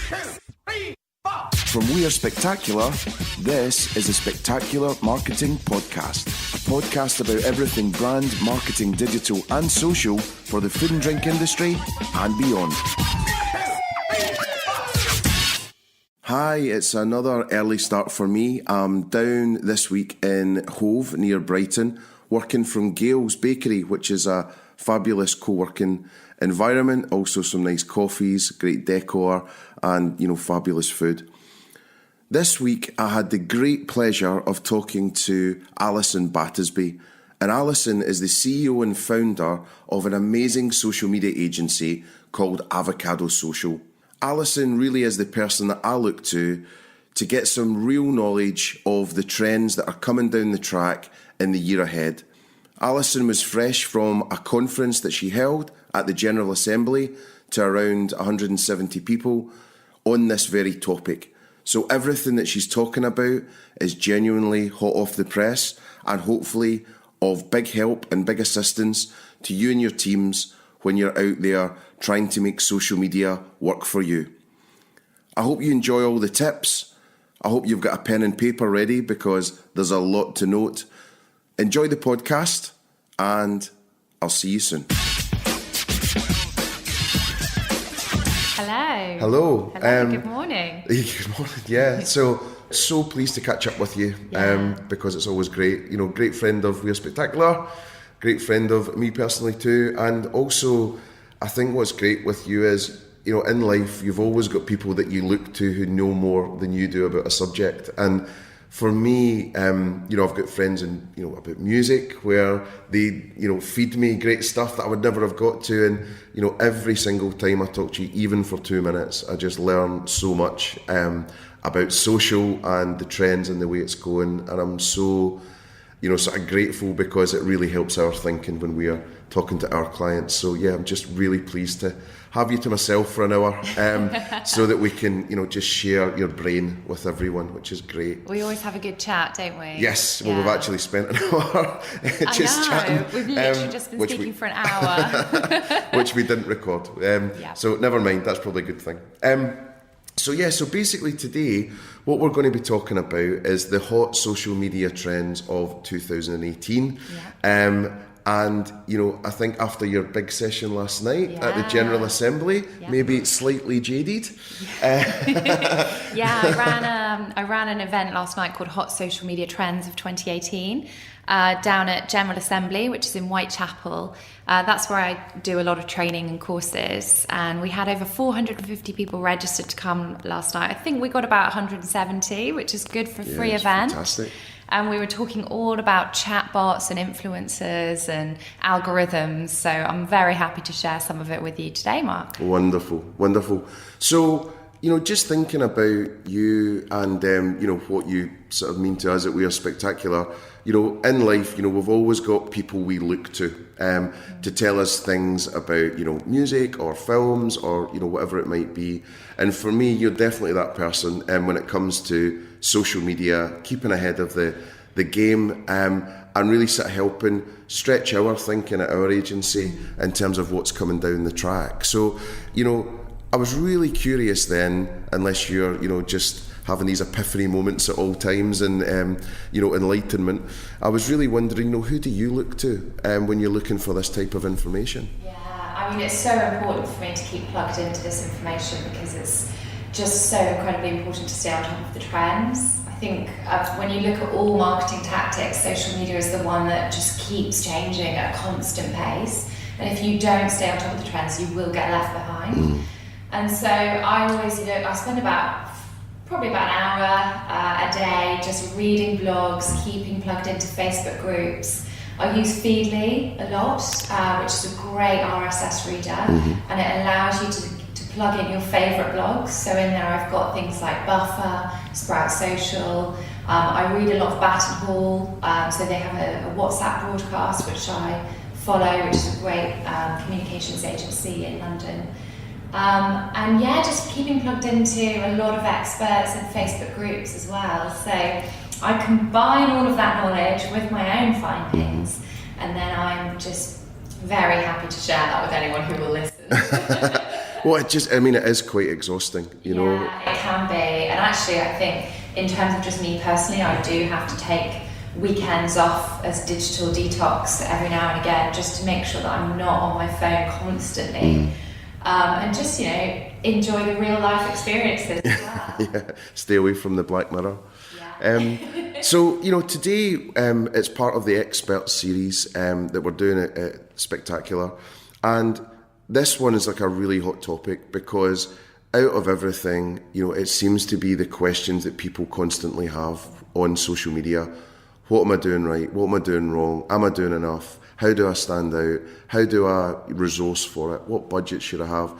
From We Are Spectacular, this is a Spectacular Marketing Podcast. A podcast about everything brand, marketing, digital and social for the food and drink industry and beyond. Hi, it's another early start for me. I'm down this week in Hove near Brighton, working from Gail's Bakery, which is a fabulous co-working environment. Also some nice coffees, great decor and, fabulous food. This week, I had the great pleasure of talking to Alison Battisby. And Alison is the CEO and founder of an amazing social media agency called Avocado Social. Alison really is the person that I look to get some real knowledge of the trends that are coming down the track in the year ahead. Alison was fresh from a conference that she held at the General Assembly to around 170 people on this very topic. So everything that she's talking about is genuinely hot off the press and hopefully of big help and big assistance to you and your teams when you're out there trying to make social media work for you. I hope you enjoy all the tips. I hope you've got a pen and paper ready because there's a lot to note. Enjoy the podcast and I'll see you soon. Hello. Hello. Good morning. Good morning. Yeah. So pleased to catch up with you. Because it's always great. Great friend of We Are Spectacular, great friend of me personally too. And also, I think what's great with you is, in life, you've always got people that you look to who know more than you do about a subject. And for me, I've got friends in, about music where they, feed me great stuff that I would never have got to. And, every single time I talk to you, even for 2 minutes, I just learn so much about social and the trends and the way it's going. And I'm so, sort of grateful because it really helps our thinking when we are talking to our clients. So yeah, I'm just really pleased to have you to myself for an hour so that we can, just share your brain with everyone, which is great. We always have a good chat, don't we? Yes, well, we've actually spent an hour just chatting. We've literally just been speaking for an hour. Which we didn't record. So never mind, that's probably a good thing. So basically today, what we're going to be talking about is the hot social media trends of 2018. And, I think after your big session last night at the General Assembly, maybe slightly jaded. I ran an event last night called Hot Social Media Trends of 2018 down at General Assembly, which is in Whitechapel. That's where I do a lot of training and courses. And we had over 450 people registered to come last night. I think we got about 170, which is good for a free event. Fantastic. And we were talking all about chatbots and influencers and algorithms. So I'm very happy to share some of it with you today, Mark. Wonderful. So, just thinking about you and, what you sort of mean to us at We Are Spectacular, in life, we've always got people we look to tell us things about, music or films or, whatever it might be. And for me, you're definitely that person when it comes to social media, keeping ahead of the game and really sort of helping stretch our thinking at our agency in terms of what's coming down the track. So, I was really curious then, unless you're, just having these epiphany moments at all times and, enlightenment, I was really wondering, who do you look to when you're looking for this type of information? It's so important for me to keep plugged into this information because it's just so incredibly important to stay on top of the trends. I think when you look at all marketing tactics, social media is the one that just keeps changing at a constant pace. And if you don't stay on top of the trends, you will get left behind. And so I always I spend probably about an hour a day just reading blogs, keeping plugged into Facebook groups. I use Feedly a lot, which is a great RSS reader, and it allows you to plug in your favourite blogs. So in there I've got things like Buffer, Sprout Social. I read a lot of Bat and Hall, so they have a WhatsApp broadcast which I follow, which is a great communications agency in London. Just keeping plugged into a lot of experts and Facebook groups as well. So I combine all of that knowledge with my own findings, and then I'm just very happy to share that with anyone who will listen. Well, it is quite exhausting, you know. Yeah, it can be. And actually, I think in terms of just me personally, I do have to take weekends off as digital detox every now and again, just to make sure that I'm not on my phone constantly. And just, enjoy the real life experiences as well. Yeah, stay away from the Black Mirror. Yeah. So, today it's part of the Expert series that we're doing at Spectacular. And this one is like a really hot topic because out of everything, it seems to be the questions that people constantly have on social media. What am I doing right? What am I doing wrong? Am I doing enough? How do I stand out? How do I resource for it? What budget should I have?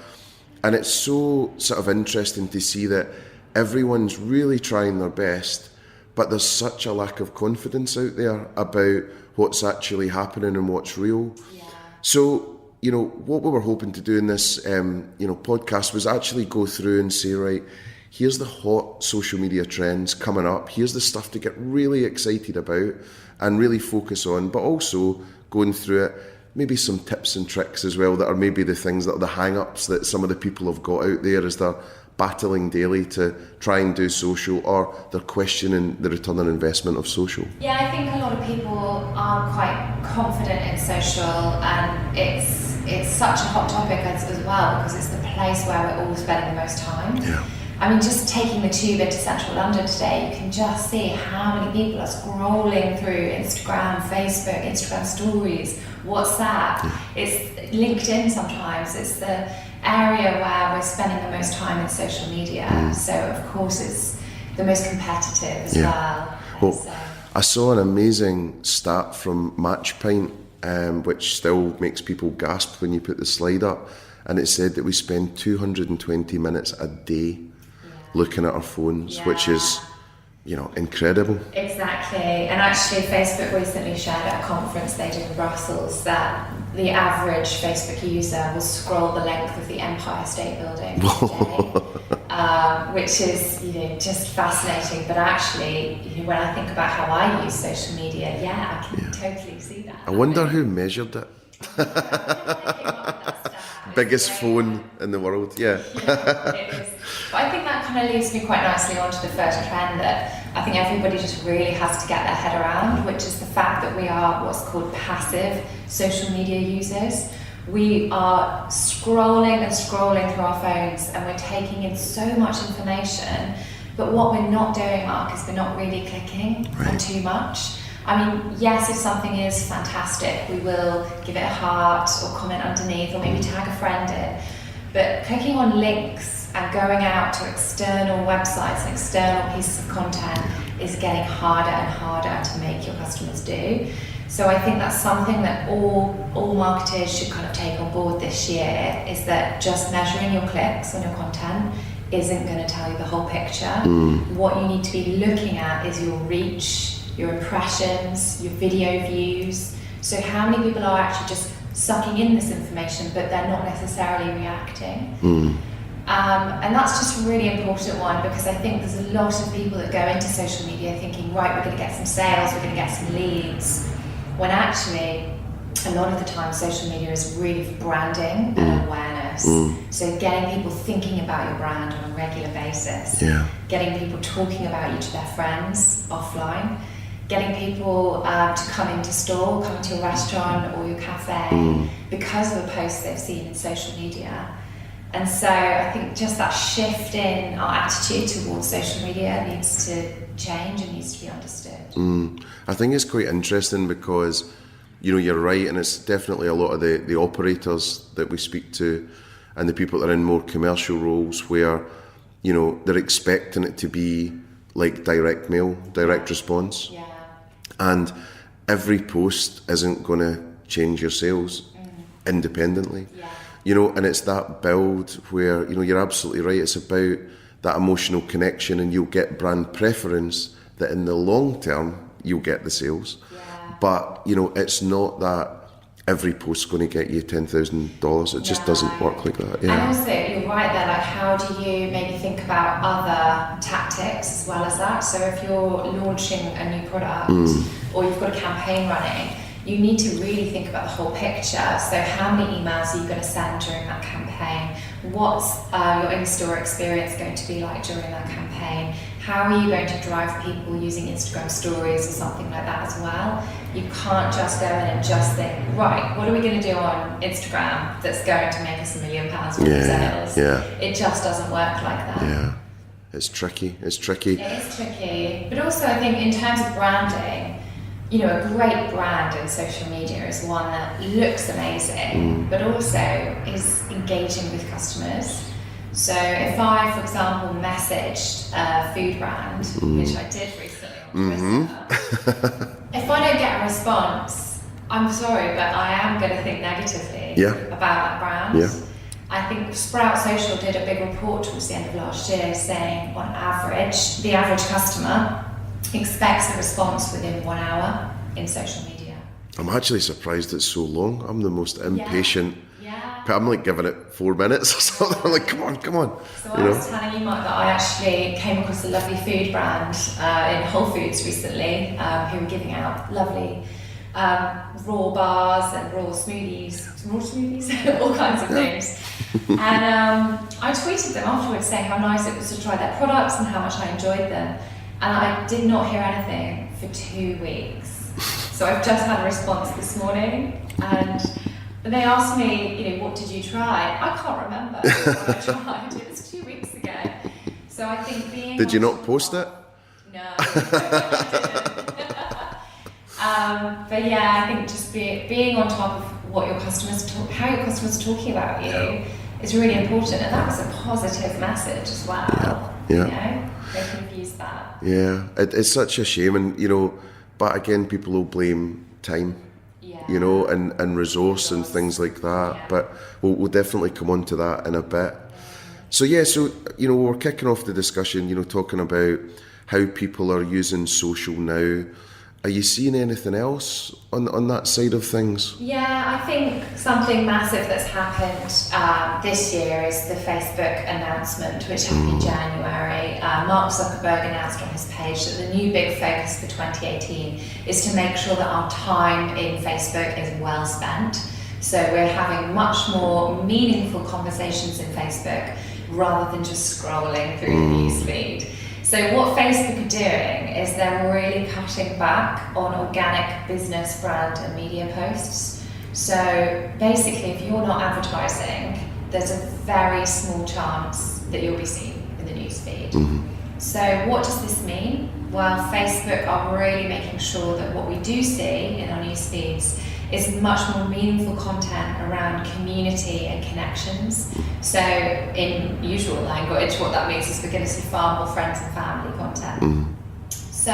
And it's so sort of interesting to see that everyone's really trying their best, but there's such a lack of confidence out there about what's actually happening and what's real. Yeah. So, what we were hoping to do in this, podcast was actually go through and say, right, here's the hot social media trends coming up. Here's the stuff to get really excited about and really focus on, but also going through it, maybe some tips and tricks as well that are maybe the things that are the hang-ups that some of the people have got out there as they're battling daily to try and do social, or they're questioning the return on investment of social. Yeah, I think a lot of people are quite confident in social, and it's such a hot topic as well because it's the place where we're all spending the most time. Yeah. I mean, just taking the tube into central London today, you can just see how many people are scrolling through Instagram, Facebook, Instagram Stories, WhatsApp. Yeah. It's LinkedIn sometimes. It's the area where we're spending the most time in social media. So, of course, it's the most competitive as well. Well, I saw an amazing stat from Matchpoint, which still makes people gasp when you put the slide up. And it said that we spend 220 minutes a day looking at our phones, which is, incredible. Exactly. And actually, Facebook recently shared at a conference they did in Brussels that the average Facebook user will scroll the length of the Empire State Building today, which is, just fascinating. But actually, when I think about how I use social media, I can totally see that. I wonder who measured it. Biggest phone in the world, it is. But I think that kind of leads me quite nicely onto the first trend that I think everybody just really has to get their head around, which is the fact that we are what's called passive social media users. We are scrolling and scrolling through our phones and we're taking in so much information, but what we're not doing, Mark, is we're not really clicking on too much. I mean, yes, if something is fantastic, we will give it a heart or comment underneath or maybe tag a friend in. But clicking on links and going out to external websites and external pieces of content is getting harder and harder to make your customers do. So I think that's something that all marketers should kind of take on board this year, is that just measuring your clicks on your content isn't going to tell you the whole picture. What you need to be looking at is your reach, your impressions, your video views. So how many people are actually just sucking in this information, but they're not necessarily reacting? And that's just a really important one, because I think there's a lot of people that go into social media thinking, right, we're going to get some sales, we're going to get some leads, when actually a lot of the time social media is really for branding and awareness. So getting people thinking about your brand on a regular basis, getting people talking about you to their friends offline, getting people to come into store, come into your restaurant or your cafe because of a post they've seen in social media. And so I think just that shift in our attitude towards social media needs to change and needs to be understood. I think it's quite interesting because, you're right, and it's definitely a lot of the operators that we speak to and the people that are in more commercial roles where, they're expecting it to be like direct mail, direct response. And every post isn't going to change your sales independently. And it's that build where, you're absolutely right. It's about that emotional connection, and you'll get brand preference that in the long term, you'll get the sales. But, it's not that every post's going to get you $10,000. It just doesn't work like that. And also, you're right there, like how do you maybe think about other tactics as well as that? So if you're launching a new product or you've got a campaign running, you need to really think about the whole picture. So how many emails are you going to send during that campaign? What's your in-store experience going to be like during that campaign? How are you going to drive people using Instagram Stories or something like that as well? You can't just go in and just think, right, what are we going to do on Instagram that's going to make us £1 million worth of sales? It just doesn't work like that. Yeah, it's tricky. It is tricky. But also I think in terms of branding, you know, a great brand in social media is one that looks amazing, but also is engaging with customers. So if I, for example, messaged a food brand, which I did recently on Twitter, if I don't get a response, I'm sorry, but I am going to think negatively about that brand. Yeah. I think Sprout Social did a big report towards the end of last year saying, on average, the average customer expects a response within 1 hour in social media. I'm actually surprised it's so long. I'm the most impatient. I'm like giving it 4 minutes or something. I'm like, come on. So I was telling you, Mark, that I actually came across a lovely food brand in Whole Foods recently who were giving out lovely raw bars and raw smoothies, all kinds of things. And I tweeted them afterwards saying how nice it was to try their products and how much I enjoyed them. And I did not hear anything for 2 weeks. So I've just had a response this morning, and they asked me, you know, what did you try? I can't remember what I tried. It was 2 weeks ago. So I think being... Did you not post it? No. But yeah, I think just being on top of what your customers how your customers are talking about you is really important, and that was a positive message as well. You know, they can use that. Yeah, it's such a shame, and you know, but again, people will blame time. You know, and resource and things like that. But we'll definitely come on to that in a bit. So you know, we're kicking off the discussion, you know, talking about how people are using social now. Are you seeing anything else on that side of things? Yeah, I think something massive that's happened this year is the Facebook announcement, which happened in January. Mark Zuckerberg announced on his page that the new big focus for 2018 is to make sure that our time in Facebook is well spent. So we're having much more meaningful conversations in Facebook rather than just scrolling through the newsfeed. So what Facebook are doing is they're really cutting back on organic business, brand and media posts. So basically, if you're not advertising, there's a very small chance that you'll be seen in the newsfeed. So what does this mean? Well, Facebook are really making sure that what we do see in our newsfeeds is much more meaningful content around community and connections. So in usual language, what that means is we're going to see far more friends and family content. So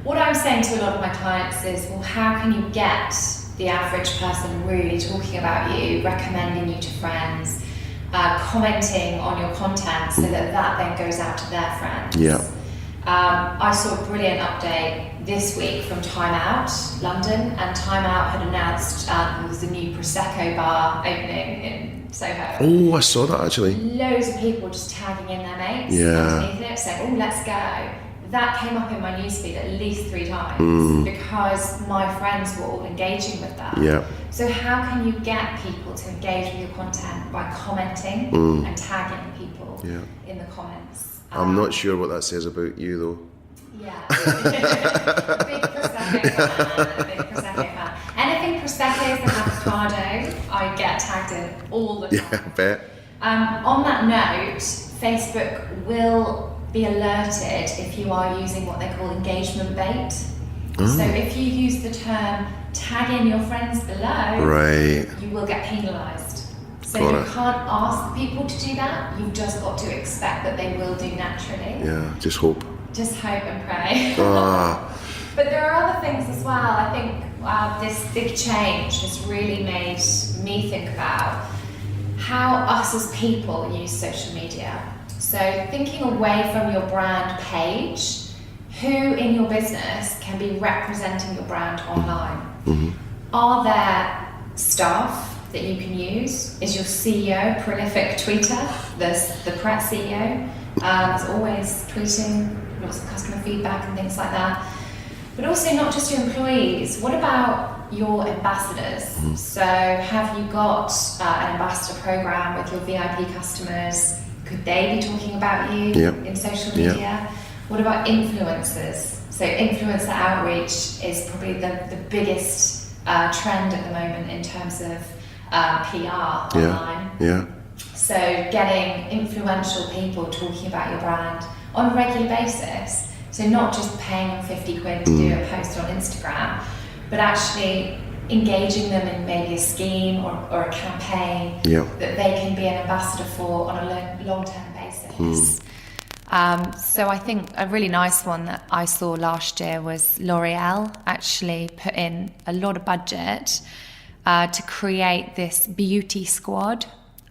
what I'm saying to a lot of my clients is, well, how can you get the average person really talking about you, recommending you to friends, commenting on your content so that then goes out to their friends? I saw a brilliant update this week from Time Out London, and Time Out had announced there was a new Prosecco bar opening in Soho. Oh, I saw that actually. Loads of people just tagging in their mates underneath it, saying, oh, let's go. That came up in my newsfeed at least 3 times because my friends were all engaging with that. So how can you get people to engage with your content? By commenting and tagging people in the comments. I'm not sure what that says about you though. Yeah, big Prosecco fan. Anything Prosecco's and avocado, I get tagged in all the time. Yeah, I bet. On that note, Facebook will be alerted if you are using what they call engagement bait. So if you use the term tag in your friends below, you will get penalised. So you can't ask people to do that, you've just got to expect that they will do naturally. Yeah, just hope. Just hope and pray. But there are other things as well. I think this big change has really made me think about how us as people use social media. So thinking away from your brand page, who in your business can be representing your brand online? Are there staff that you can use? Is your CEO a prolific tweeter? There's the press CEO, is always tweeting lots of customer feedback and things like that. But also not just your employees. What about your ambassadors. So have you got an ambassador program with your VIP customers? Could they be talking about you in social media? What about influencers? So influencer outreach is probably the biggest trend at the moment in terms of PR online. So getting influential people talking about your brand on a regular basis. So not just paying them 50 quid to do a post on Instagram, but actually engaging them in maybe a scheme or a campaign that they can be an ambassador for on a long-term basis. So I think a really nice one that I saw last year was L'Oreal actually put in a lot of budget to create this beauty squad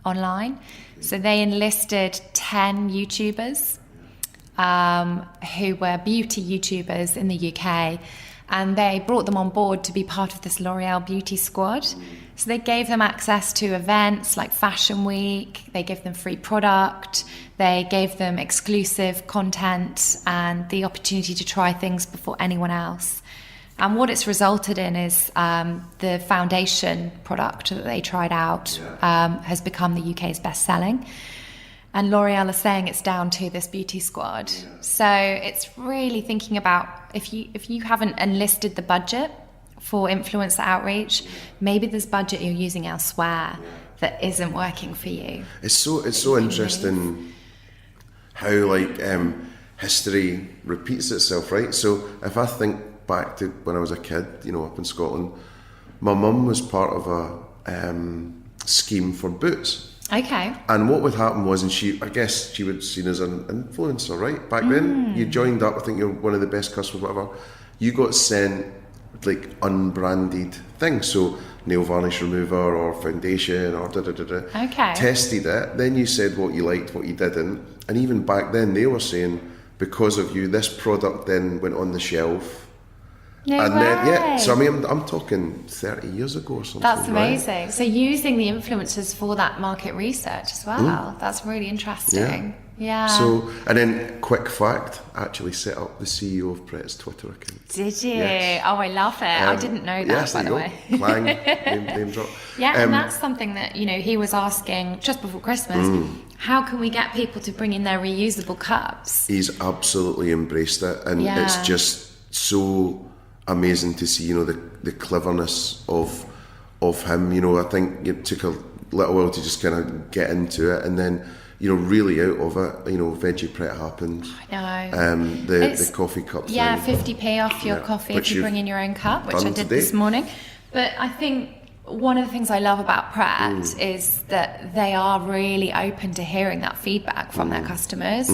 online. So they enlisted 10 YouTubers who were beauty YouTubers in the UK, and they brought them on board to be part of this L'Oreal beauty squad. So they gave them access to events like Fashion Week, they gave them free product, they gave them exclusive content and the opportunity to try things before anyone else. And what it's resulted in is the foundation product that they tried out has become the UK's best selling. And L'Oreal is saying it's down to this beauty squad. So it's really thinking about if you haven't enlisted the budget for influencer outreach, maybe there's budget you're using elsewhere that isn't working for you. It's so interesting how history repeats itself, right? So if I think back to when I was a kid, up in Scotland, my mum was part of a scheme for boots. Okay. And what would happen was, I guess she would seen as an influencer, right? Back then, you joined up, I think you're one of the best customers, whatever. You got sent like unbranded things, so nail varnish remover or foundation or Okay. Tested it, then you said what you liked, what you didn't. And even back then, they were saying, because of you, this product then went on the shelf. No and way. Then, so I mean, I'm talking 30 years ago or something. That's amazing. Right? So using the influencers for that market research as well. That's really interesting. Yeah. So, and then quick fact, I actually set up the CEO of Pret's Twitter account. Did you? Yes. Oh, I love it. I didn't know that, yes, by the way. Clang, name drop. Yeah, and that's something that, he was asking just before Christmas, how can we get people to bring in their reusable cups? He's absolutely embraced it, and it's just so amazing to see, the cleverness of him. I think it took a little while to just kind of get into it, and then really out of it. Veggie Pret happened. I know. The coffee cup thing. 50p off your coffee if you bring in your own cup, which I did this morning. But I think one of the things I love about Pret is that they are really open to hearing that feedback from their customers.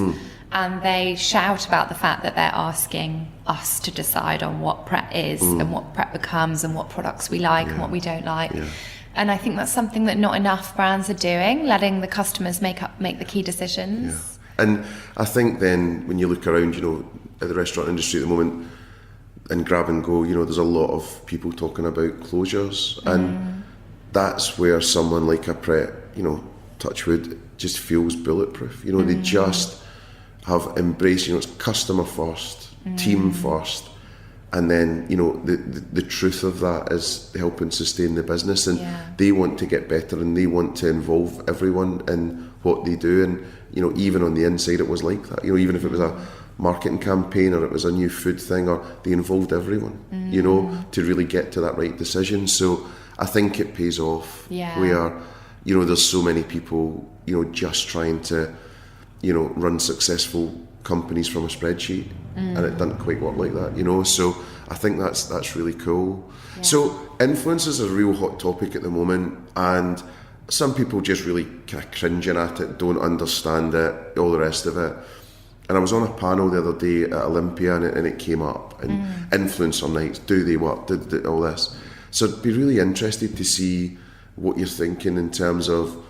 And they shout about the fact that they're asking us to decide on what Pret is and what Pret becomes and what products we like and what we don't like. And I think that's something that not enough brands are doing, letting the customers make the key decisions. And I think then when you look around, at the restaurant industry at the moment, and grab and go, there's a lot of people talking about closures, and that's where someone like a Pret, touch wood, just feels bulletproof. They just have embraced, it's customer first, team first, and then the truth of that is helping sustain the business, and they want to get better, and they want to involve everyone in what they do, and even on the inside it was like that. Even if it was a marketing campaign or it was a new food thing, or they involved everyone, to really get to that right decision. So I think it pays off. Where there's so many people just trying to run successful companies from a spreadsheet, and it doesn't quite work like that, so I think that's really cool. So influencers are a real hot topic at the moment, and some people just really kind of cringing at it, don't understand it, all the rest of it. And I was on a panel the other day at Olympia, and it came up, and influencer nights, do they work, did all this. So I'd be really interested to see what you're thinking in terms of,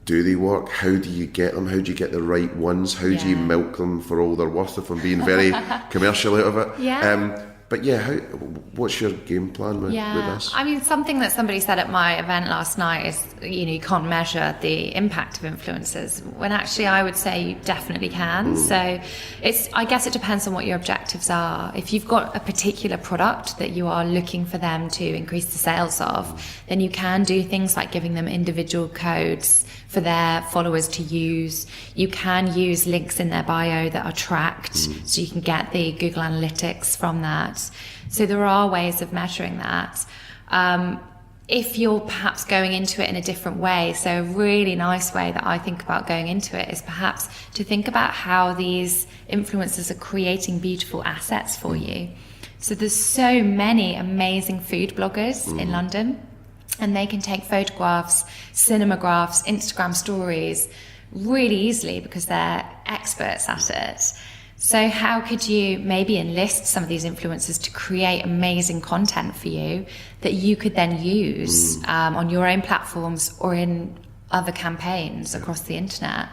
do they work? How do you get them? How do you get the right ones? How do you milk them for all they're worth, if I'm being very commercial out of it? But yeah, what's your game plan with this? I mean, something that somebody said at my event last night is, you can't measure the impact of influencers, when actually I would say you definitely can. So I guess it depends on what your objectives are. If you've got a particular product that you are looking for them to increase the sales of, then you can do things like giving them individual codes for their followers to use. You can use links in their bio that are tracked, so you can get the Google Analytics from that. So there are ways of measuring that. If you're perhaps going into it in a different way, so a really nice way that I think about going into it is perhaps to think about how these influencers are creating beautiful assets for you. So there's so many amazing food bloggers in London, and they can take photographs, cinemagraphs, Instagram stories really easily because they're experts at it. So how could you maybe enlist some of these influencers to create amazing content for you that you could then use on your own platforms or in other campaigns across the internet?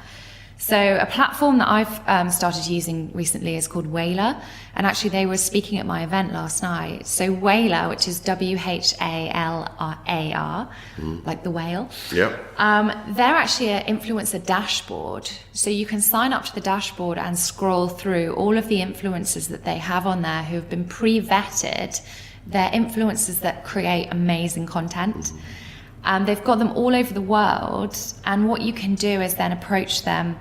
So a platform that I've started using recently is called Whaler, and actually they were speaking at my event last night. So Whaler, which is WHALAR, like the whale. Yep. They're actually an influencer dashboard. So you can sign up to the dashboard and scroll through all of the influencers that they have on there who have been pre-vetted. They're influencers that create amazing content. They've got them all over the world, and what you can do is then approach them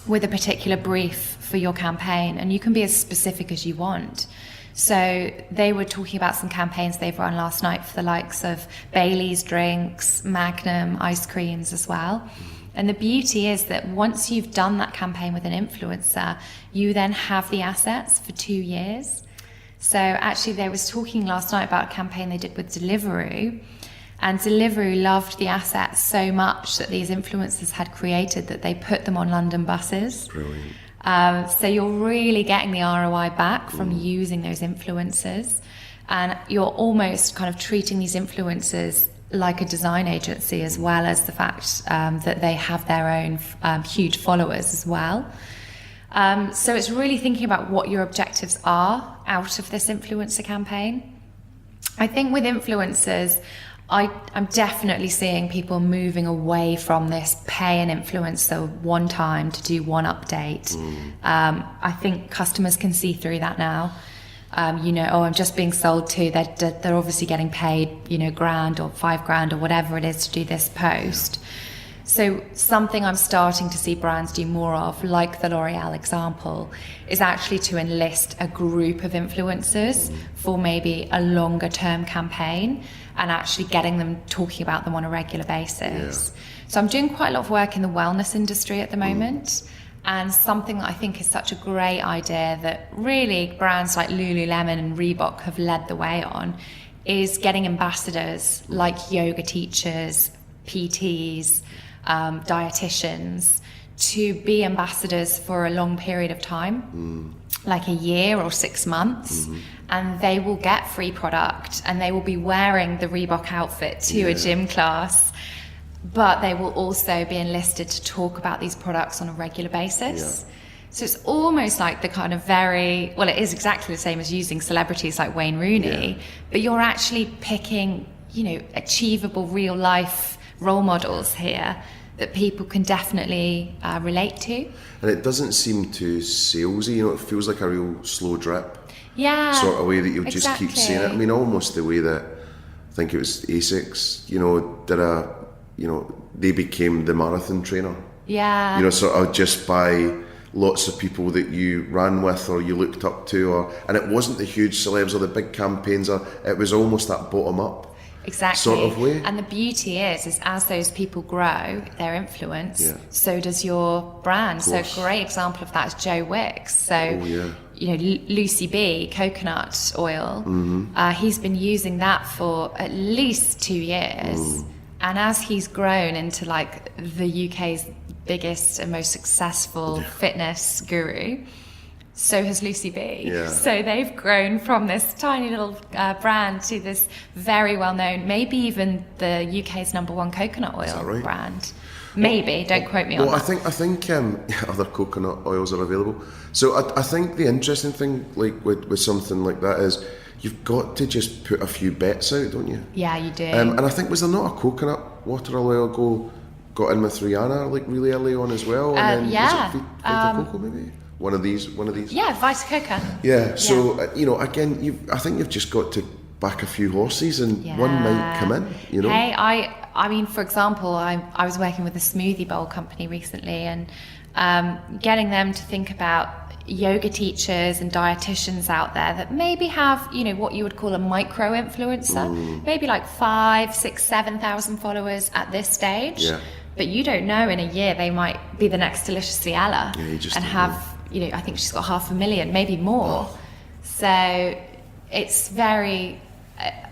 with a particular brief for your campaign, and you can be as specific as you want. So they were talking about some campaigns they've run last night for the likes of Bailey's drinks, Magnum ice creams as well. And the beauty is that once you've done that campaign with an influencer, you then have the assets for 2 years. So actually they was talking last night about a campaign they did with Deliveroo. And Deliveroo loved the assets so much that these influencers had created that they put them on London buses. Brilliant. So you're really getting the ROI back from using those influencers. And you're almost kind of treating these influencers like a design agency, as well as the fact that they have their own huge followers as well. So it's really thinking about what your objectives are out of this influencer campaign. I think with influencers, I'm definitely seeing people moving away from this pay an influencer one time to do one update. I think customers can see through that now. I'm just being sold to, they're obviously getting paid, £1,000 or £5,000 or whatever it is to do this post. So something I'm starting to see brands do more of, like the L'Oreal example, is actually to enlist a group of influencers for maybe a longer term campaign and actually getting them talking about them on a regular basis. So I'm doing quite a lot of work in the wellness industry at the moment. And something that I think is such a great idea that really brands like Lululemon and Reebok have led the way on is getting ambassadors like yoga teachers, PTs, dietitians to be ambassadors for a long period of time, like a year or 6 months, and they will get free product and they will be wearing the Reebok outfit to a gym class, but they will also be enlisted to talk about these products on a regular basis. So it's almost like the kind of it is exactly the same as using celebrities like Wayne Rooney, but you're actually picking, achievable real life role models here that people can definitely relate to. And it doesn't seem too salesy, it feels like a real slow drip sort of way that you'll just keep saying it. I mean, almost the way that I think it was Asics, did they became the marathon trainer. Sort of just by lots of people that you ran with or you looked up to, and it wasn't the huge celebs or the big campaigns, it was almost that bottom up. Exactly. Sort of way. And the beauty is as those people grow their influence, so does your brand. So a great example of that is Joe Wicks. So, Lucy B, coconut oil, he's been using that for at least 2 years. And as he's grown into like the UK's biggest and most successful fitness guru, so has Lucy B. So they've grown from this tiny little brand to this very well-known, maybe even the UK's #1 coconut oil brand. Maybe, don't quote me on that. I think other coconut oils are available. So I think the interesting thing, like with something like that, is you've got to just put a few bets out, don't you? Yeah, you do. And I think, was there not a coconut water a while ago got in with Rihanna like really early on as well? And then yeah. was it Vita Coco maybe? One of these. Yeah, Vita Coco. Yeah. So again, I think you've just got to back a few horses, and one might come in. Hey, I mean, for example, I was working with a smoothie bowl company recently, and getting them to think about yoga teachers and dietitians out there that maybe have, what you would call a micro influencer, maybe like 5, 6, 7,000 followers at this stage. Yeah. But you don't know, in a year they might be the next Deliciously Ella and have, I think she's got 500,000, maybe more. Oh. So it's very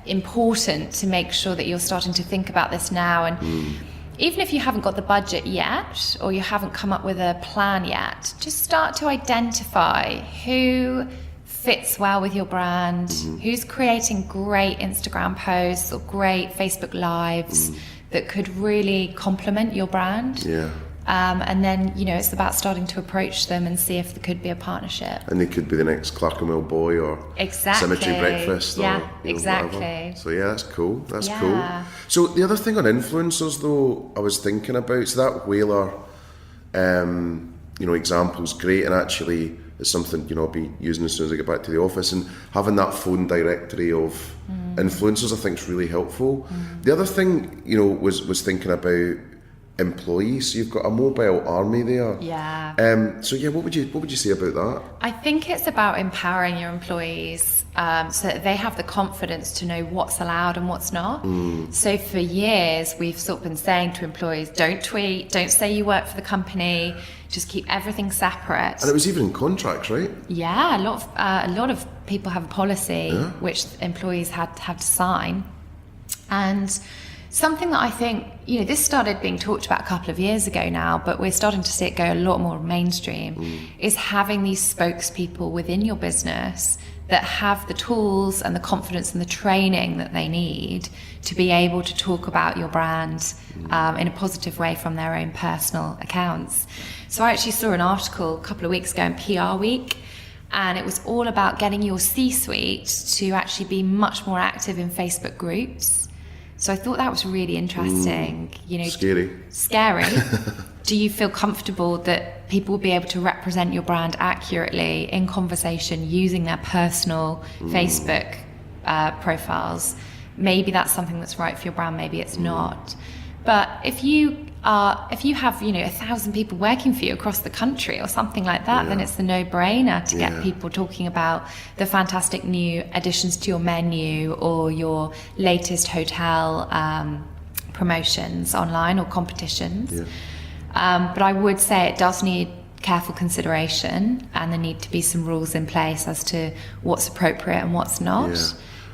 important to make sure that you're starting to think about this now. And even if you haven't got the budget yet, or you haven't come up with a plan yet, just start to identify who fits well with your brand, who's creating great Instagram posts or great Facebook Lives that could really complement your brand. Yeah. And then, it's about starting to approach them and see if there could be a partnership. And they could be the next Clerkenwell Boy or Symmetry Breakfast. Yeah, or, exactly. Whatever. So that's cool. That's cool. So the other thing on influencers, though, I was thinking about, so that Whaler, example's great, and actually it's something, I'll be using as soon as I get back to the office, and having that phone directory of influencers I think is really helpful. The other thing, was thinking about employees. So you've got a mobile army there. Yeah. What would you say about that? I think it's about empowering your employees so that they have the confidence to know what's allowed and what's not. So for years we've sort of been saying to employees, don't tweet, don't say you work for the company, just keep everything separate. And it was even in contracts, right? Yeah, a lot of people have a policy which employees had to sign. And something that I think, this started being talked about a couple of years ago now, but we're starting to see it go a lot more mainstream, is having these spokespeople within your business that have the tools and the confidence and the training that they need to be able to talk about your brand in a positive way from their own personal accounts. So I actually saw an article a couple of weeks ago in PR Week, and it was all about getting your C-suite to actually be much more active in Facebook groups. So I thought that was really interesting. Scary. Do you feel comfortable that people will be able to represent your brand accurately in conversation using their personal Facebook profiles? Maybe that's something that's right for your brand, maybe it's not. But if you have 1,000 people working for you across the country or something like that, then it's a no-brainer to get people talking about the fantastic new additions to your menu or your latest hotel promotions online or competitions. But I would say it does need careful consideration, and there need to be some rules in place as to what's appropriate and what's not.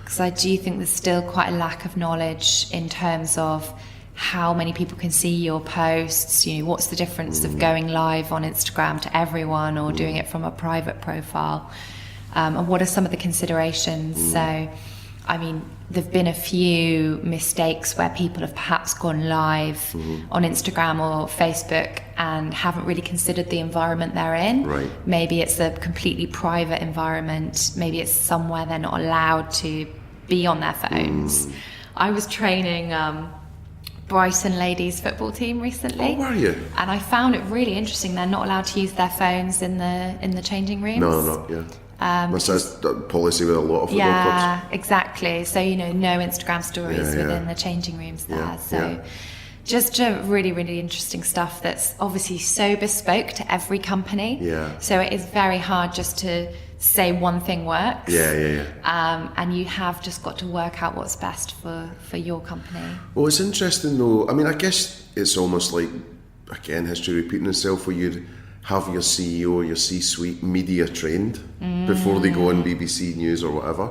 Because I do think there's still quite a lack of knowledge in terms of how many people can see your posts, what's the difference of going live on Instagram to everyone or doing it from a private profile, and what are some of the considerations. So, I mean, there've been a few mistakes where people have perhaps gone live on Instagram or Facebook and haven't really considered the environment they're in. Right. Maybe it's a completely private environment, maybe it's somewhere they're not allowed to be on their phones. I was training Brighton ladies football team recently. Oh, were you? And I found it really interesting. They're not allowed to use their phones in the changing rooms. No, that's a policy with a lot of football clubs. Yeah, exactly. So no Instagram stories within the changing rooms there. Just really, really interesting stuff that's obviously so bespoke to every company. So it is very hard just to say one thing works. And you have just got to work out what's best for your company. Well, it's interesting though. I mean, I guess it's almost like, again, history repeating itself, where you'd have your CEO, your C-suite media trained before they go on BBC News or whatever.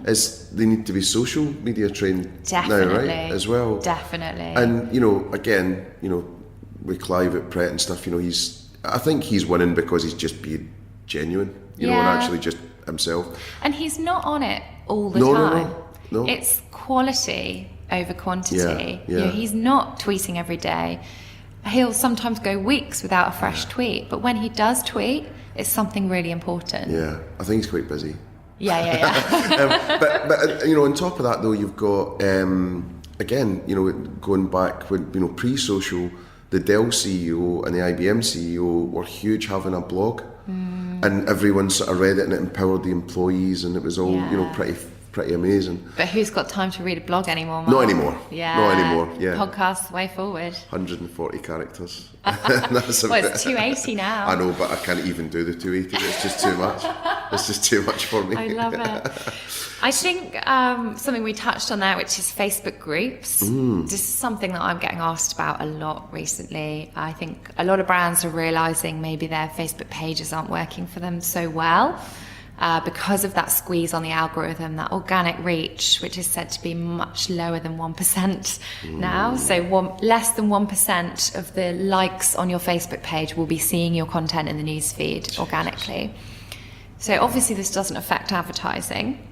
Is they need to be social media trained now, right? As well. Definitely. And again, with Clive at Pret and stuff, I think he's winning because he's just being genuine, and actually just himself. And he's not on it all the time. No. It's quality over quantity. He's not tweeting every day. He'll sometimes go weeks without a fresh tweet, but when he does tweet, it's something really important. I think he's quite busy. Yeah. But you know, on top of that though, you've got again, you know, going back when, you know, pre-social, the Dell CEO and the IBM CEO were huge having a blog, and everyone sort of read it and it empowered the employees, and it was all you know pretty amazing. But who's got time to read a blog anymore, Mark? Not anymore. Yeah. Not anymore. Yeah. Podcast's the way forward. 140 characters. Well, it's 280 now. I know, but I can't even do the 280. It's just too much. It's just too much for me. I love it. I think something we touched on there, which is Facebook groups. This is something that I'm getting asked about a lot recently. I think a lot of brands are realising maybe their Facebook pages aren't working for them so well. Because of that squeeze on the algorithm, that organic reach, which is said to be much lower than 1% now. So less than 1% of the likes on your Facebook page will be seeing your content in the newsfeed organically. So obviously this doesn't affect advertising.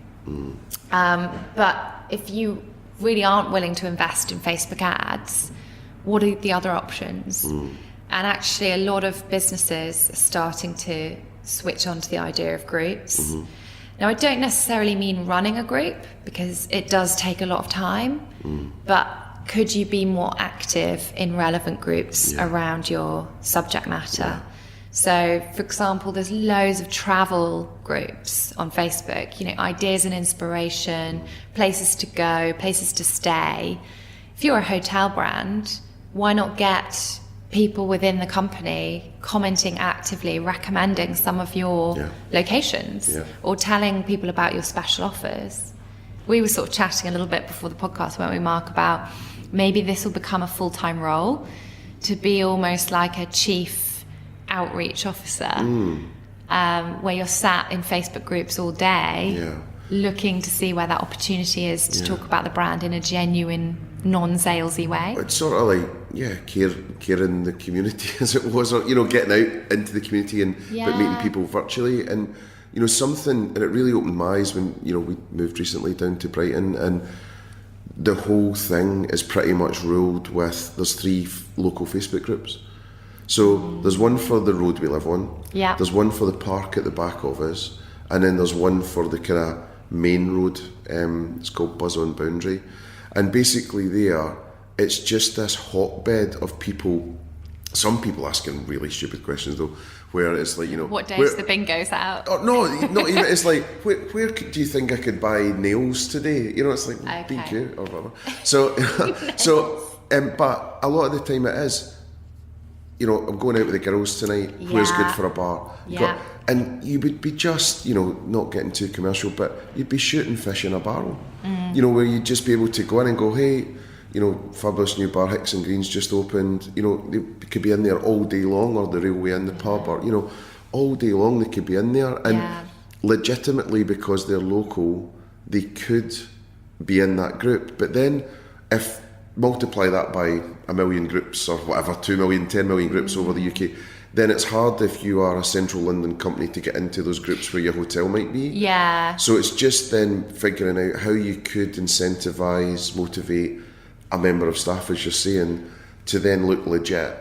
But if you really aren't willing to invest in Facebook ads, what are the other options? And actually a lot of businesses are starting to switch on to the idea of groups. Now, I don't necessarily mean running a group, because it does take a lot of time, but could you be more active in relevant groups around your subject matter? So, for example, there's loads of travel groups on Facebook, you know, ideas and inspiration, places to go, places to stay. If you're a hotel brand, why not get people within the company commenting actively, recommending some of your locations, or telling people about your special offers? We were sort of chatting a little bit before the podcast, weren't we, Mark, about maybe this will become a full-time role, to be almost like a chief outreach officer, where you're sat in Facebook groups all day, looking to see where that opportunity is to talk about the brand in a genuine, non-salesy way. It's sort of like, care in the community, as it was, or, you know, getting out into the community and but meeting people virtually. And, you know, something, and it really opened my eyes when, you know, we moved recently down to Brighton, and the whole thing is pretty much ruled with, there's 3 local Facebook groups. So there's one for the road we live on, there's one for the park at the back of us, and then there's one for the kind of main road. It's called Buzz on Boundary. And basically there, it's just this hotbed of people, some people asking really stupid questions though, where it's like, you know... What days the bingo's out? Oh, no, not even, it's like, where do you think I could buy nails today? You know, it's like, be cute or whatever. So, but a lot of the time it is, you know, I'm going out with the girls tonight, where's good for a bar? And you would be just, you know, not getting too commercial, but you'd be shooting fish in a barrel. You know, where you'd just be able to go in and go, hey, you know, fabulous new bar, Hicks and Greens just opened. You know, they could be in there all day long, or the railway in the pub, or, you know, all day long they could be in there. And legitimately, because they're local, they could be in that group. But then if multiply that by 1 million groups or whatever, 2 million, 10 million groups over the UK, then it's hard if you are a central London company to get into those groups where your hotel might be. So it's just then figuring out how you could incentivise, motivate a member of staff, as you're saying, to then look legit.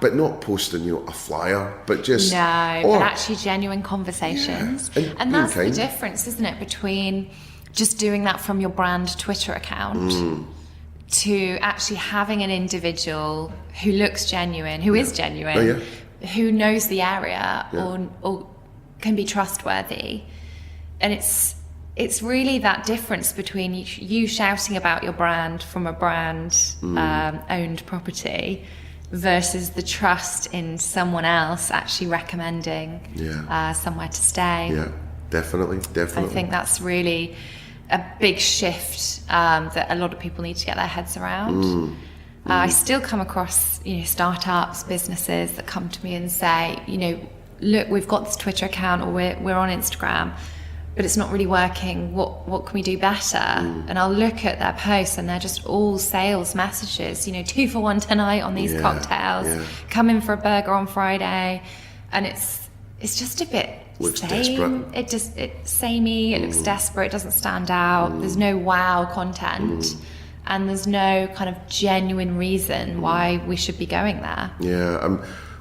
But not posting, you know, a flyer, but just... but actually genuine conversations. And that's the difference, isn't it, between just doing that from your brand Twitter account to actually having an individual who looks genuine, who is genuine, who knows the area, or can be trustworthy. And it's really that difference between you shouting about your brand from a brand owned property versus the trust in someone else actually recommending somewhere to stay. Definitely. I think that's really a big shift that a lot of people need to get their heads around. I still come across, you know, startups, businesses that come to me and say, you know, look, we've got this Twitter account, or we're on Instagram, but it's not really working. What can we do better? And I'll look at their posts, and they're just all sales messages. You know, 2 for 1 tonight on these cocktails. Come in for a burger on Friday, and it's just a bit. Looks same. desperate. It's samey. It looks desperate. It doesn't stand out. There's no wow content. And there's no kind of genuine reason why we should be going there.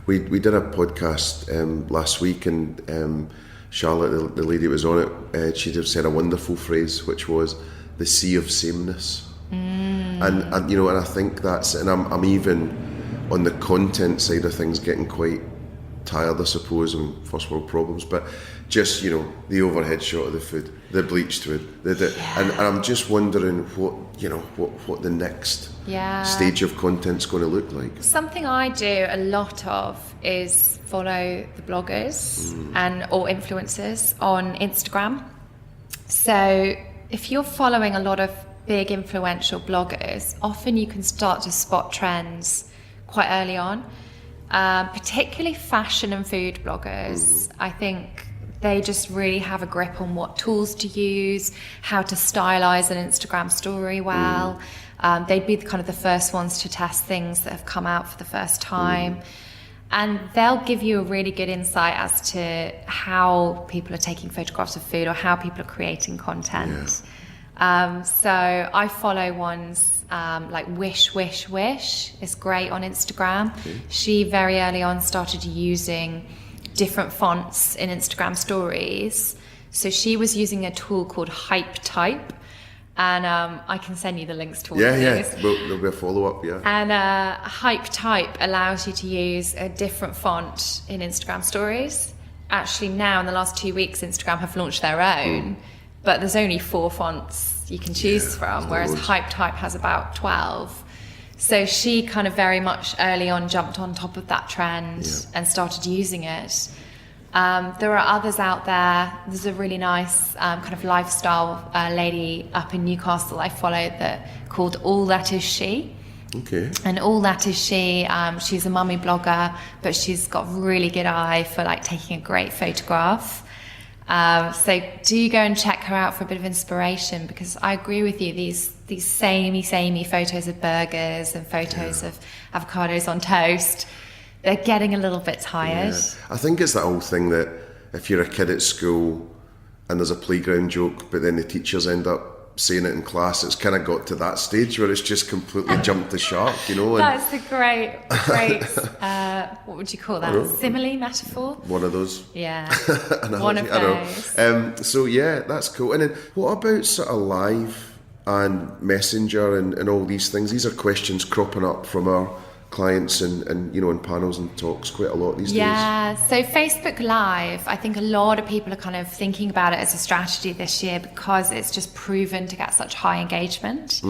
We did a podcast last week, and Charlotte, the lady that was on it, she'd have said a wonderful phrase, which was the sea of sameness. And you know, and I think that's, and I'm even on the content side of things getting quite tired, I suppose, and first world problems, but just, you know, the overhead shot of the food, the bleached food, and I'm just wondering what the next stage of content's going to look like. Something I do a lot of is follow the bloggers or influencers on Instagram. So if you're following a lot of big influential bloggers, often you can start to spot trends quite early on. Particularly fashion and food bloggers, I think they just really have a grip on what tools to use, how to stylize an Instagram story well. They'd be kind of the first ones to test things that have come out for the first time. And they'll give you a really good insight as to how people are taking photographs of food or how people are creating content. So I follow ones like Wish is great on Instagram. She very early on started using different fonts in Instagram stories. So she was using a tool called Hype Type, and I can send you the links to all of these. There'll be a follow-up, And Hype Type allows you to use a different font in Instagram stories. Actually now in the last 2 weeks Instagram have launched their own, but there's only 4 fonts you can choose from, whereas Hype Type has about 12. So she kind of very much early on jumped on top of that trend and started using it. There are others out there. There's a really nice kind of lifestyle lady up in Newcastle I followed called All That Is She. Okay. And All That Is She, she's a mummy blogger, but she's got a really good eye for like taking a great photograph. So do go and check her out for a bit of inspiration, because I agree with you, these samey photos of burgers and photos of avocados on toast, they're getting a little bit tired. I think it's that old thing that if you're a kid at school and there's a playground joke, but then the teachers end up saying it in class, it's kind of got to that stage where it's just completely jumped the shark, you know. And that's a great what would you call that? Simile, metaphor? One of those. Yeah. One of those. So yeah, that's cool. And then what about sort of live and messenger and all these things? These are questions cropping up from our clients and you know, in panels and talks quite a lot these days. Yeah, so Facebook Live, I think a lot of people are kind of thinking about it as a strategy this year because it's just proven to get such high engagement.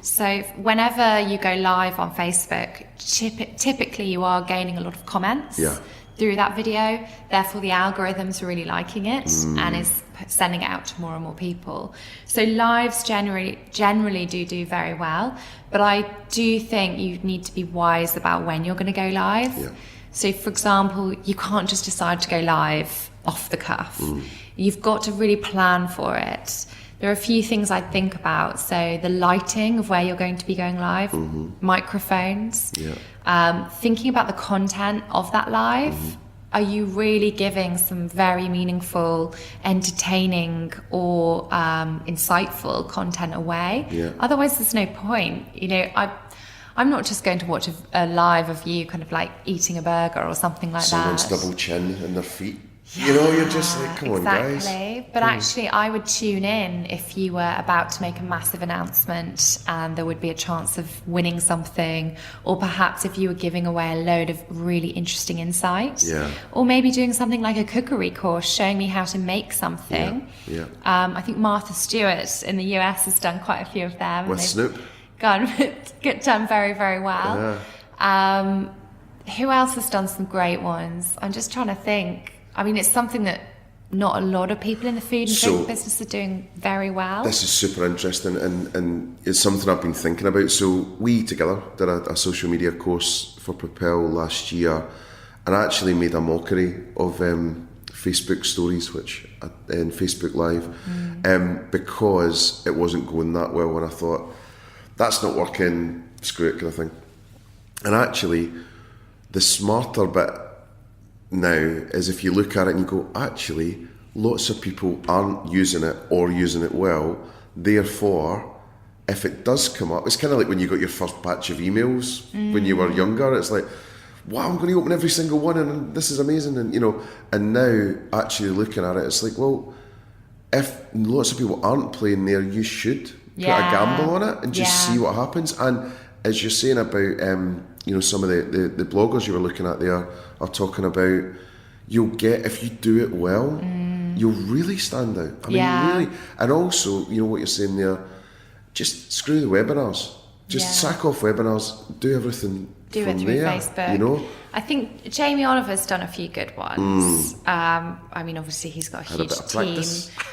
So whenever you go live on Facebook, typically you are gaining a lot of comments through that video, therefore the algorithm's really liking it and is sending it out to more and more people. So lives generally do very well, but I do think you need to be wise about when you're going to go live. So for example, you can't just decide to go live off the cuff. You've got to really plan for it. There are a few things I'd think about. So the lighting of where you're going to be going live, microphones, thinking about the content of that live. Are you really giving some very meaningful, entertaining or insightful content away? Otherwise there's no point. You know, I'm not just going to watch a live of you kind of like eating a burger or something like Someone's that. Someone's double chin in their feet. You know, you're just like, come on, guys. Exactly. But actually, I would tune in if you were about to make a massive announcement and there would be a chance of winning something, or perhaps if you were giving away a load of really interesting insight, or maybe doing something like a cookery course, showing me how to make something. I think Martha Stewart in the US has done quite a few of them. With Snoop. Done very, very well. Who else has done some great ones? I'm just trying to think. I mean, it's something that not a lot of people in the food and drink business are doing very well. This is super interesting, and it's something I've been thinking about. So we together did a social media course for Propel last year, and I actually made a mockery of Facebook Stories, and Facebook Live, because it wasn't going that well, and I thought, that's not working, screw it kind of thing. And actually, the smarter bit now is if you look at it and you go, actually, lots of people aren't using it or using it well. Therefore, if it does come up, it's kind of like when you got your first batch of emails when you were younger. It's like, wow, I'm going to open every single one and this is amazing. And, you know, and now actually looking at it, it's like, well, if lots of people aren't playing there, you should put a gamble on it and just see what happens. And as you're saying about, you know, some of the bloggers you were looking at there are talking about, you'll get, if you do it well, you'll really stand out. I mean, really. And also, you know what you're saying there, just screw the webinars. Just sack off webinars, do everything do from it through there, Facebook. you know? I think Jamie Oliver's done a few good ones. I mean, obviously he's got a huge team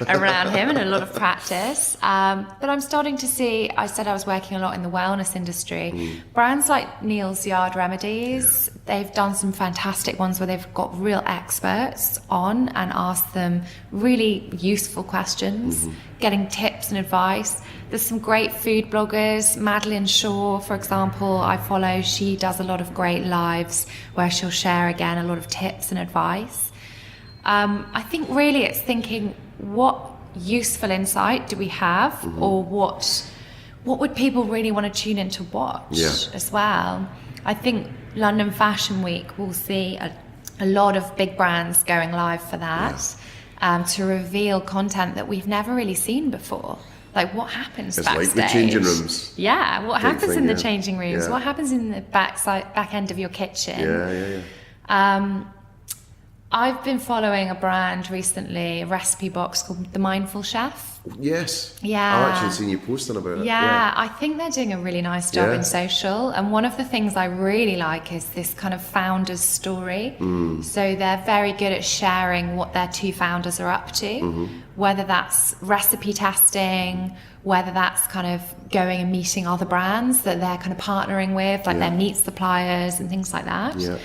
around him and a lot of practice. But I'm starting to see, I said I was working a lot in the wellness industry. Brands like Neil's Yard Remedies, they've done some fantastic ones where they've got real experts on and asked them really useful questions, getting tips and advice. There's some great food bloggers. Madeline Shaw, for example, I follow. She does a lot of great lives where she'll share, again, a lot of tips and advice. I think really it's thinking, what useful insight do we have, or what would people really want to tune in to watch as well? I think London Fashion Week will see a lot of big brands going live for that, to reveal content that we've never really seen before. Like, what happens backstage? It's like the changing rooms. Yeah, what happens in the changing rooms? What happens in the back end of your kitchen? I've been following a brand recently, a recipe box called The Mindful Chef. Yes. Yeah. I've actually seen you posting about it. Yeah, I think they're doing a really nice job in social. And one of the things I really like is this kind of founder's story. So they're very good at sharing what their two founders are up to, whether that's recipe testing, whether that's kind of going and meeting other brands that they're kind of partnering with, like their meat suppliers and things like that. Yeah.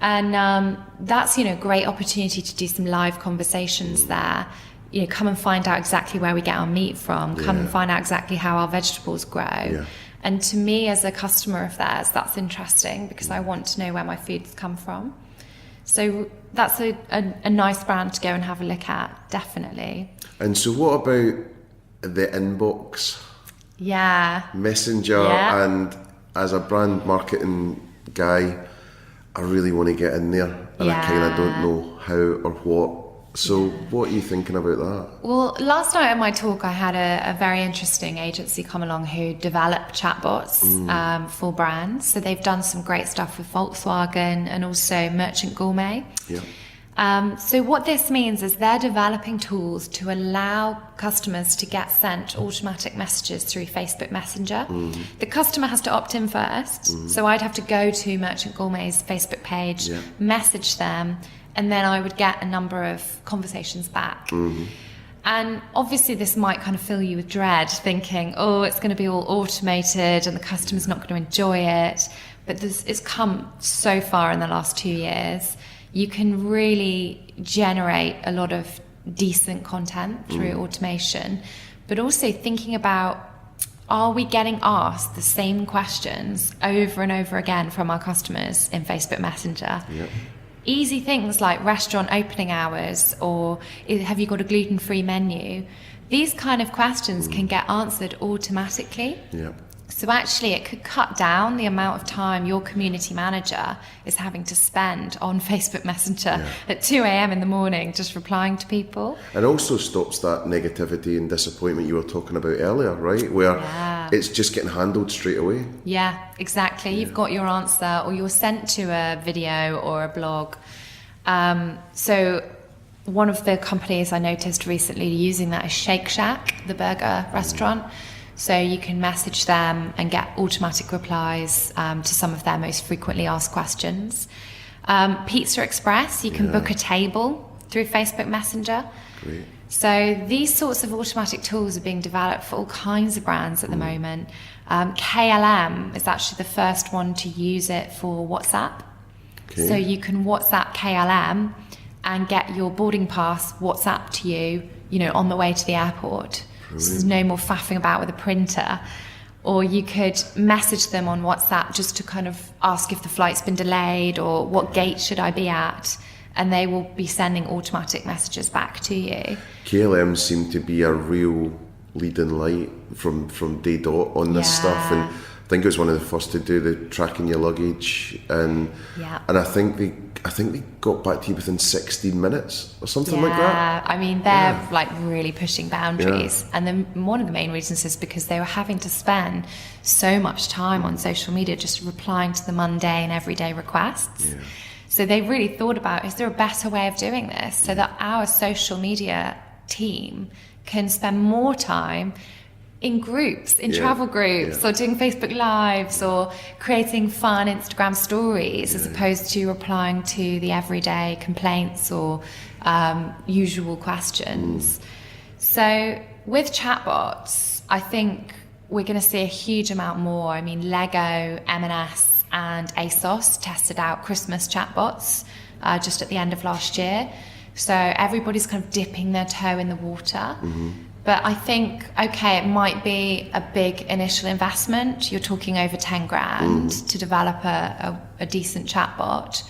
And that's, you know, a great opportunity to do some live conversations there. You know, come and find out exactly where we get our meat from. Come and find out exactly how our vegetables grow. Yeah. And to me, as a customer of theirs, that's interesting because I want to know where my food's come from. So that's a nice brand to go and have a look at, definitely. And so what about the inbox? Yeah. Messenger, and as a brand marketing guy, I really want to get in there, and I kind of don't know how or what. So what are you thinking about that? Well, last night at my talk, I had a very interesting agency come along who develop chatbots for brands. So they've done some great stuff with Volkswagen and also Merchant Gourmet. Yeah. So what this means is they're developing tools to allow customers to get sent automatic messages through Facebook Messenger. The customer has to opt in first. So I'd have to go to Merchant Gourmet's Facebook page, message them, and then I would get a number of conversations back. And obviously this might kind of fill you with dread, thinking, oh, it's going to be all automated and the customer's not going to enjoy it. But it's come so far in the last 2 years. You can really generate a lot of decent content through automation, but also thinking about, are we getting asked the same questions over and over again from our customers in Facebook Messenger? Yep. Easy things like restaurant opening hours, or have you got a gluten-free menu? These kind of questions can get answered automatically. Yep. So actually it could cut down the amount of time your community manager is having to spend on Facebook Messenger at 2 a.m. in the morning just replying to people. And also stops that negativity and disappointment you were talking about earlier, right? Where it's just getting handled straight away. Yeah, exactly. You've got your answer, or you're sent to a video or a blog. So one of the companies I noticed recently using that is Shake Shack, the burger restaurant. So you can message them and get automatic replies to some of their most frequently asked questions. Pizza Express, you can book a table through Facebook Messenger. Great. So these sorts of automatic tools are being developed for all kinds of brands at the moment. KLM is actually the first one to use it for WhatsApp. Okay. So you can WhatsApp KLM and get your boarding pass WhatsApp to you, you know, on the way to the airport. So there's no more faffing about with a printer. Or you could message them on WhatsApp just to kind of ask if the flight's been delayed or what gate should I be at, and they will be sending automatic messages back to you. KLM seem to be a real leading light from day dot on this stuff, and think it was one of the first to do the tracking your luggage, and I think they got back to you within 16 minutes or something like that. I mean, they're like really pushing boundaries, and then one of the main reasons is because they were having to spend so much time on social media just replying to the mundane everyday requests. Yeah. So they really thought about, is there a better way of doing this so that our social media team can spend more time in groups, in travel groups, or doing Facebook Lives, or creating fun Instagram stories, as opposed to replying to the everyday complaints or usual questions. So with chatbots, I think we're going to see a huge amount more. I mean, Lego, M&S, and ASOS tested out Christmas chatbots just at the end of last year. So everybody's kind of dipping their toe in the water. But I think, okay, it might be a big initial investment. You're talking over 10 grand to develop a decent chatbot.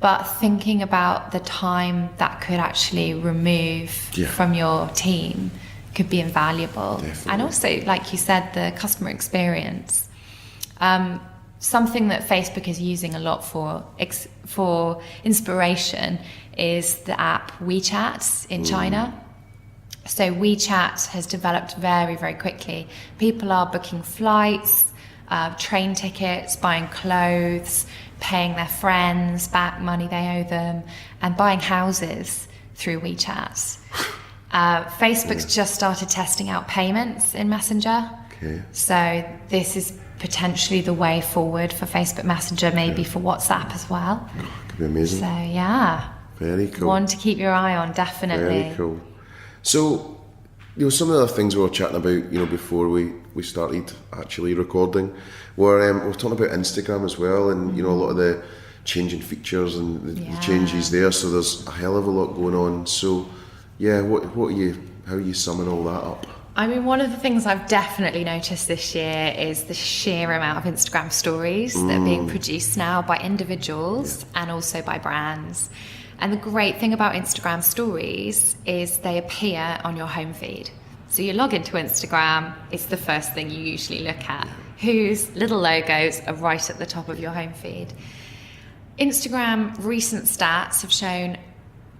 But thinking about the time that could actually remove from your team could be invaluable. Definitely. And also, like you said, the customer experience. Something that Facebook is using a lot for inspiration is the app WeChat in China. So WeChat has developed very, very quickly. People are booking flights, train tickets, buying clothes, paying their friends back money they owe them, and buying houses through WeChat. Facebook's just started testing out payments in Messenger. Okay. So this is potentially the way forward for Facebook Messenger, maybe for WhatsApp as well. Could be amazing. So yeah. Very cool. One to keep your eye on, definitely. Very cool. So, some of the other things we were chatting about, before we started actually recording, we're talking about Instagram as well, and a lot of the changing features and the changes there. So there's a hell of a lot going on. So, how are you summing all that up? I mean, one of the things I've definitely noticed this year is the sheer amount of Instagram stories that are being produced now by individuals and also by brands. And the great thing about Instagram stories is they appear on your home feed. So you log into Instagram, it's the first thing you usually look at, whose little logos are right at the top of your home feed. Instagram recent stats have shown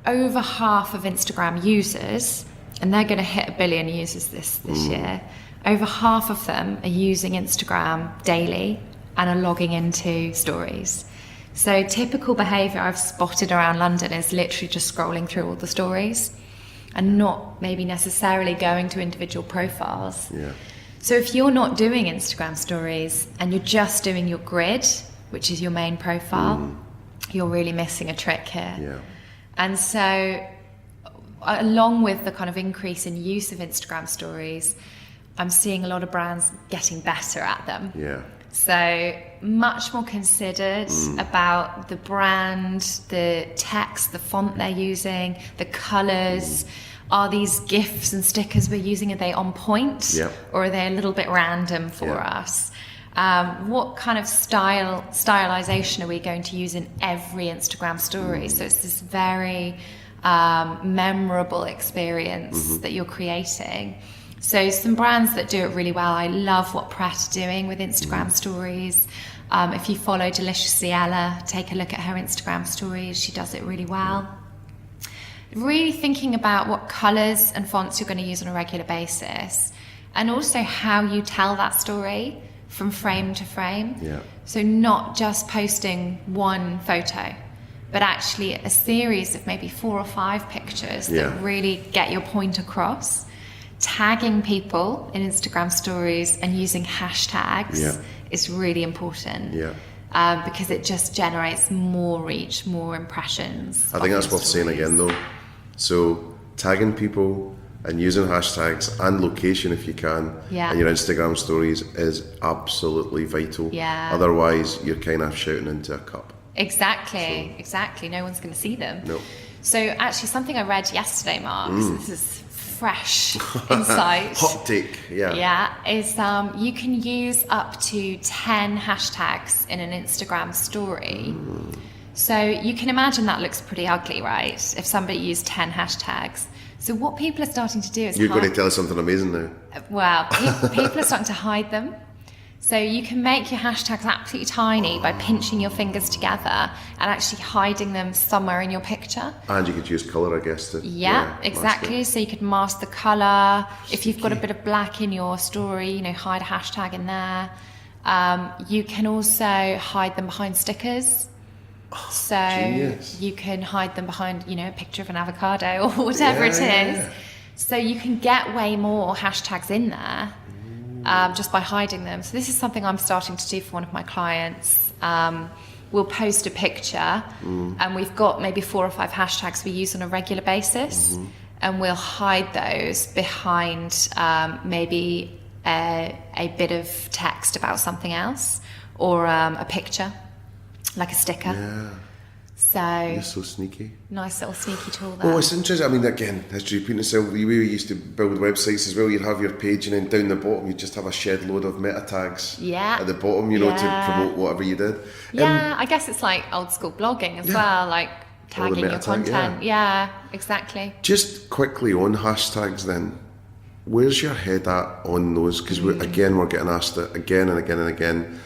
over half of Instagram users, and they're going to hit 1 billion users this year, over half of them are using Instagram daily and are logging into stories. So typical behaviour I've spotted around London is literally just scrolling through all the stories and not maybe necessarily going to individual profiles. Yeah. So if you're not doing Instagram stories and you're just doing your grid, which is your main profile, you're really missing a trick here. Yeah. And so along with the kind of increase in use of Instagram stories, I'm seeing a lot of brands getting better at them. Yeah. So much more considered about the brand, the text, the font they're using, the colours. Are these GIFs and stickers we're using, are they on point? Yep. Or are they a little bit random for us? What kind of stylization are we going to use in every Instagram story? So it's this very memorable experience that you're creating. So some brands that do it really well, I love what Pret are doing with Instagram stories. If you follow Deliciously Ella, take a look at her Instagram stories. She does it really well. Really thinking about what colours and fonts you're going to use on a regular basis, and also how you tell that story from frame to frame. Yeah. So not just posting one photo, but actually a series of maybe 4 or 5 pictures that really get your point across. Tagging people in Instagram stories and using hashtags is really important because it just generates more reach, more impressions. I think that's worth saying again though. So tagging people and using hashtags and location if you can in your Instagram stories is absolutely vital. Yeah. Otherwise you're kind of shouting into a cup. Exactly. No one's going to see them. No. So actually something I read yesterday, Mark, so this is fresh insight. Hot take, is you can use up to 10 hashtags in an Instagram story. So you can imagine that looks pretty ugly, right? If somebody used 10 hashtags. So what people are starting to do is... You're going to tell us something amazing now. Well, people are starting to hide them. So you can make your hashtags absolutely tiny by pinching your fingers together and actually hiding them somewhere in your picture. And you could use colour, I guess, to yeah, exactly. So you could mask the colour. If you've got a bit of black in your story, hide a hashtag in there. You can also hide them behind stickers. So genius. You can hide them behind, a picture of an avocado or whatever it is. So you can get way more hashtags in there. Just by hiding them. So this is something I'm starting to do for one of my clients. We'll post a picture and we've got maybe 4 or 5 hashtags we use on a regular basis, and we'll hide those behind maybe a bit of text about something else, or a picture, like a sticker. Yeah. So You're so sneaky. Nice little sneaky tool there. Oh, it's interesting. I mean, again, history repeating itself. We used to build websites as well. You'd have your page, and then down the bottom, you'd just have a shed load of meta tags at the bottom, to promote whatever you did. Yeah, I guess it's like old school blogging as well, like tagging your content. Yeah, exactly. Just quickly on hashtags then, where's your head at on those? Because we're getting asked it again and again and again.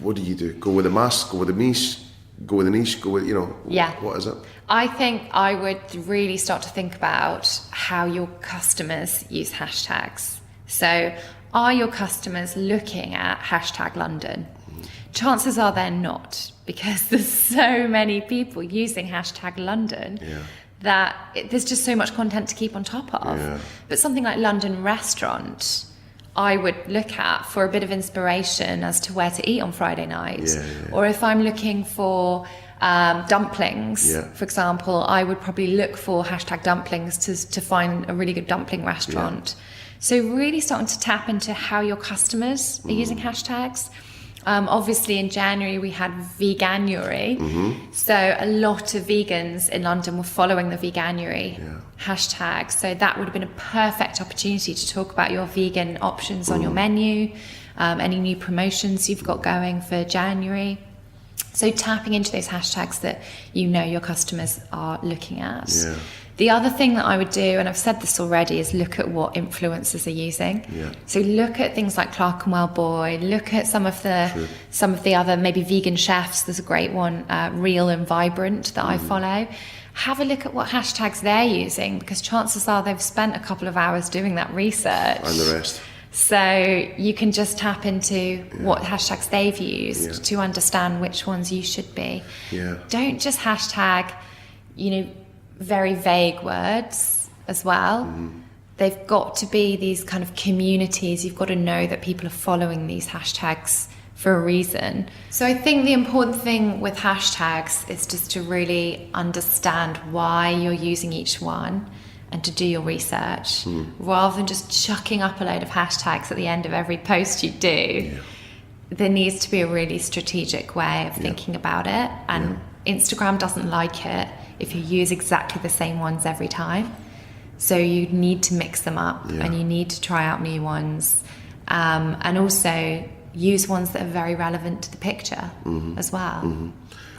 What do you do? Go with the mask? Go with the niche? Go with the niche? Go with, what is it? I think I would really start to think about how your customers use hashtags. So are your customers looking at hashtag London? Chances are they're not, because there's so many people using hashtag London that there's just so much content to keep on top of. Yeah. But something like London restaurant, I would look at for a bit of inspiration as to where to eat on Friday night. Or if I'm looking for dumplings, for example, I would probably look for hashtag dumplings to find a really good dumpling restaurant. So really starting to tap into how your customers are using hashtags. Obviously in January we had Veganuary, so a lot of vegans in London were following the Veganuary hashtag, so that would have been a perfect opportunity to talk about your vegan options on your menu, any new promotions you've got going for January. So tapping into those hashtags that your customers are looking at. The other thing that I would do, and I've said this already, is look at what influencers are using. So look at things like Clerkenwell Boy, look at some of the other maybe vegan chefs. There's a great one, Real and Vibrant, that I follow. Have a look at what hashtags they're using, because chances are they've spent a couple of hours doing that research. And the rest. So you can just tap into what hashtags they've used to understand which ones you should be. Don't just hashtag, very vague words as well. They've got to be these kind of communities. You've got to know that people are following these hashtags for a reason. So I think the important thing with hashtags is just to really understand why you're using each one and to do your research rather than just chucking up a load of hashtags at the end of every post you do. There needs to be a really strategic way of thinking about it, and Instagram doesn't like it if you use exactly the same ones every time. So you need to mix them up and you need to try out new ones, and also use ones that are very relevant to the picture as well.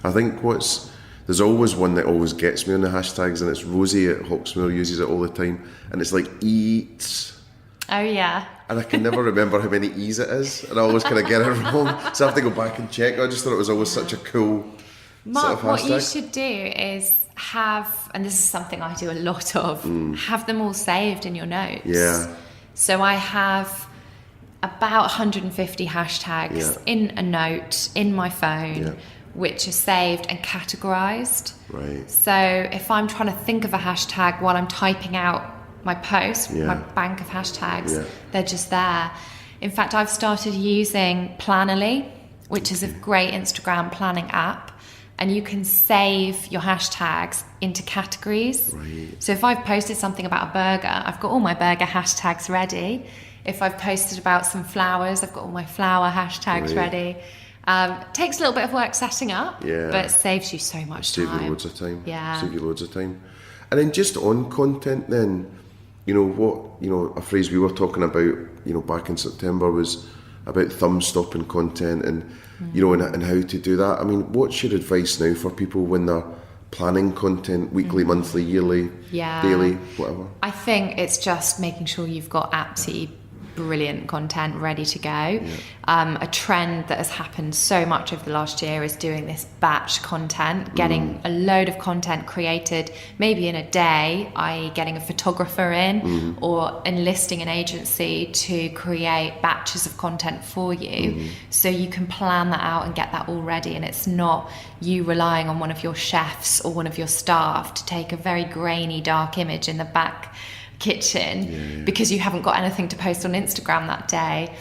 I think there's always one that always gets me on the hashtags, and it's Rosie at Hawksmoor uses it all the time, and it's like eats. Oh yeah. And I can never remember how many E's it is, and I always kind of get it wrong, so I have to go back and check. I just thought it was always such a cool Mark, sort of what hashtag. you should do is have, and this is something I do a lot of, have them all saved in your notes. So I have about 150 hashtags in a note in my phone, which are saved and categorized. So if I'm trying to think of a hashtag while I'm typing out my post, my bank of hashtags, they're just there. In fact, I've started using Plannerly, which is a great Instagram planning app, and you can save your hashtags into categories. So if I've posted something about a burger, I've got all my burger hashtags ready. If I've posted about some flowers, I've got all my flower hashtags ready. Takes a little bit of work setting up, but it saves you so much time. Save you loads of time. Save you loads of time. And then just on content then, a phrase we were talking about, back in September was about thumb stopping content and, and how to do that. I mean, what's your advice now for people when they're planning content weekly, monthly, yearly, daily, whatever? I think it's just making sure you've got absolutely brilliant content ready to go. A trend that has happened so much over the last year is doing this batch content, getting a load of content created maybe in a day, i.e. getting a photographer in or enlisting an agency to create batches of content for you, so you can plan that out and get that all ready, and it's not you relying on one of your chefs or one of your staff to take a very grainy, dark image in the back kitchen because you haven't got anything to post on Instagram that day.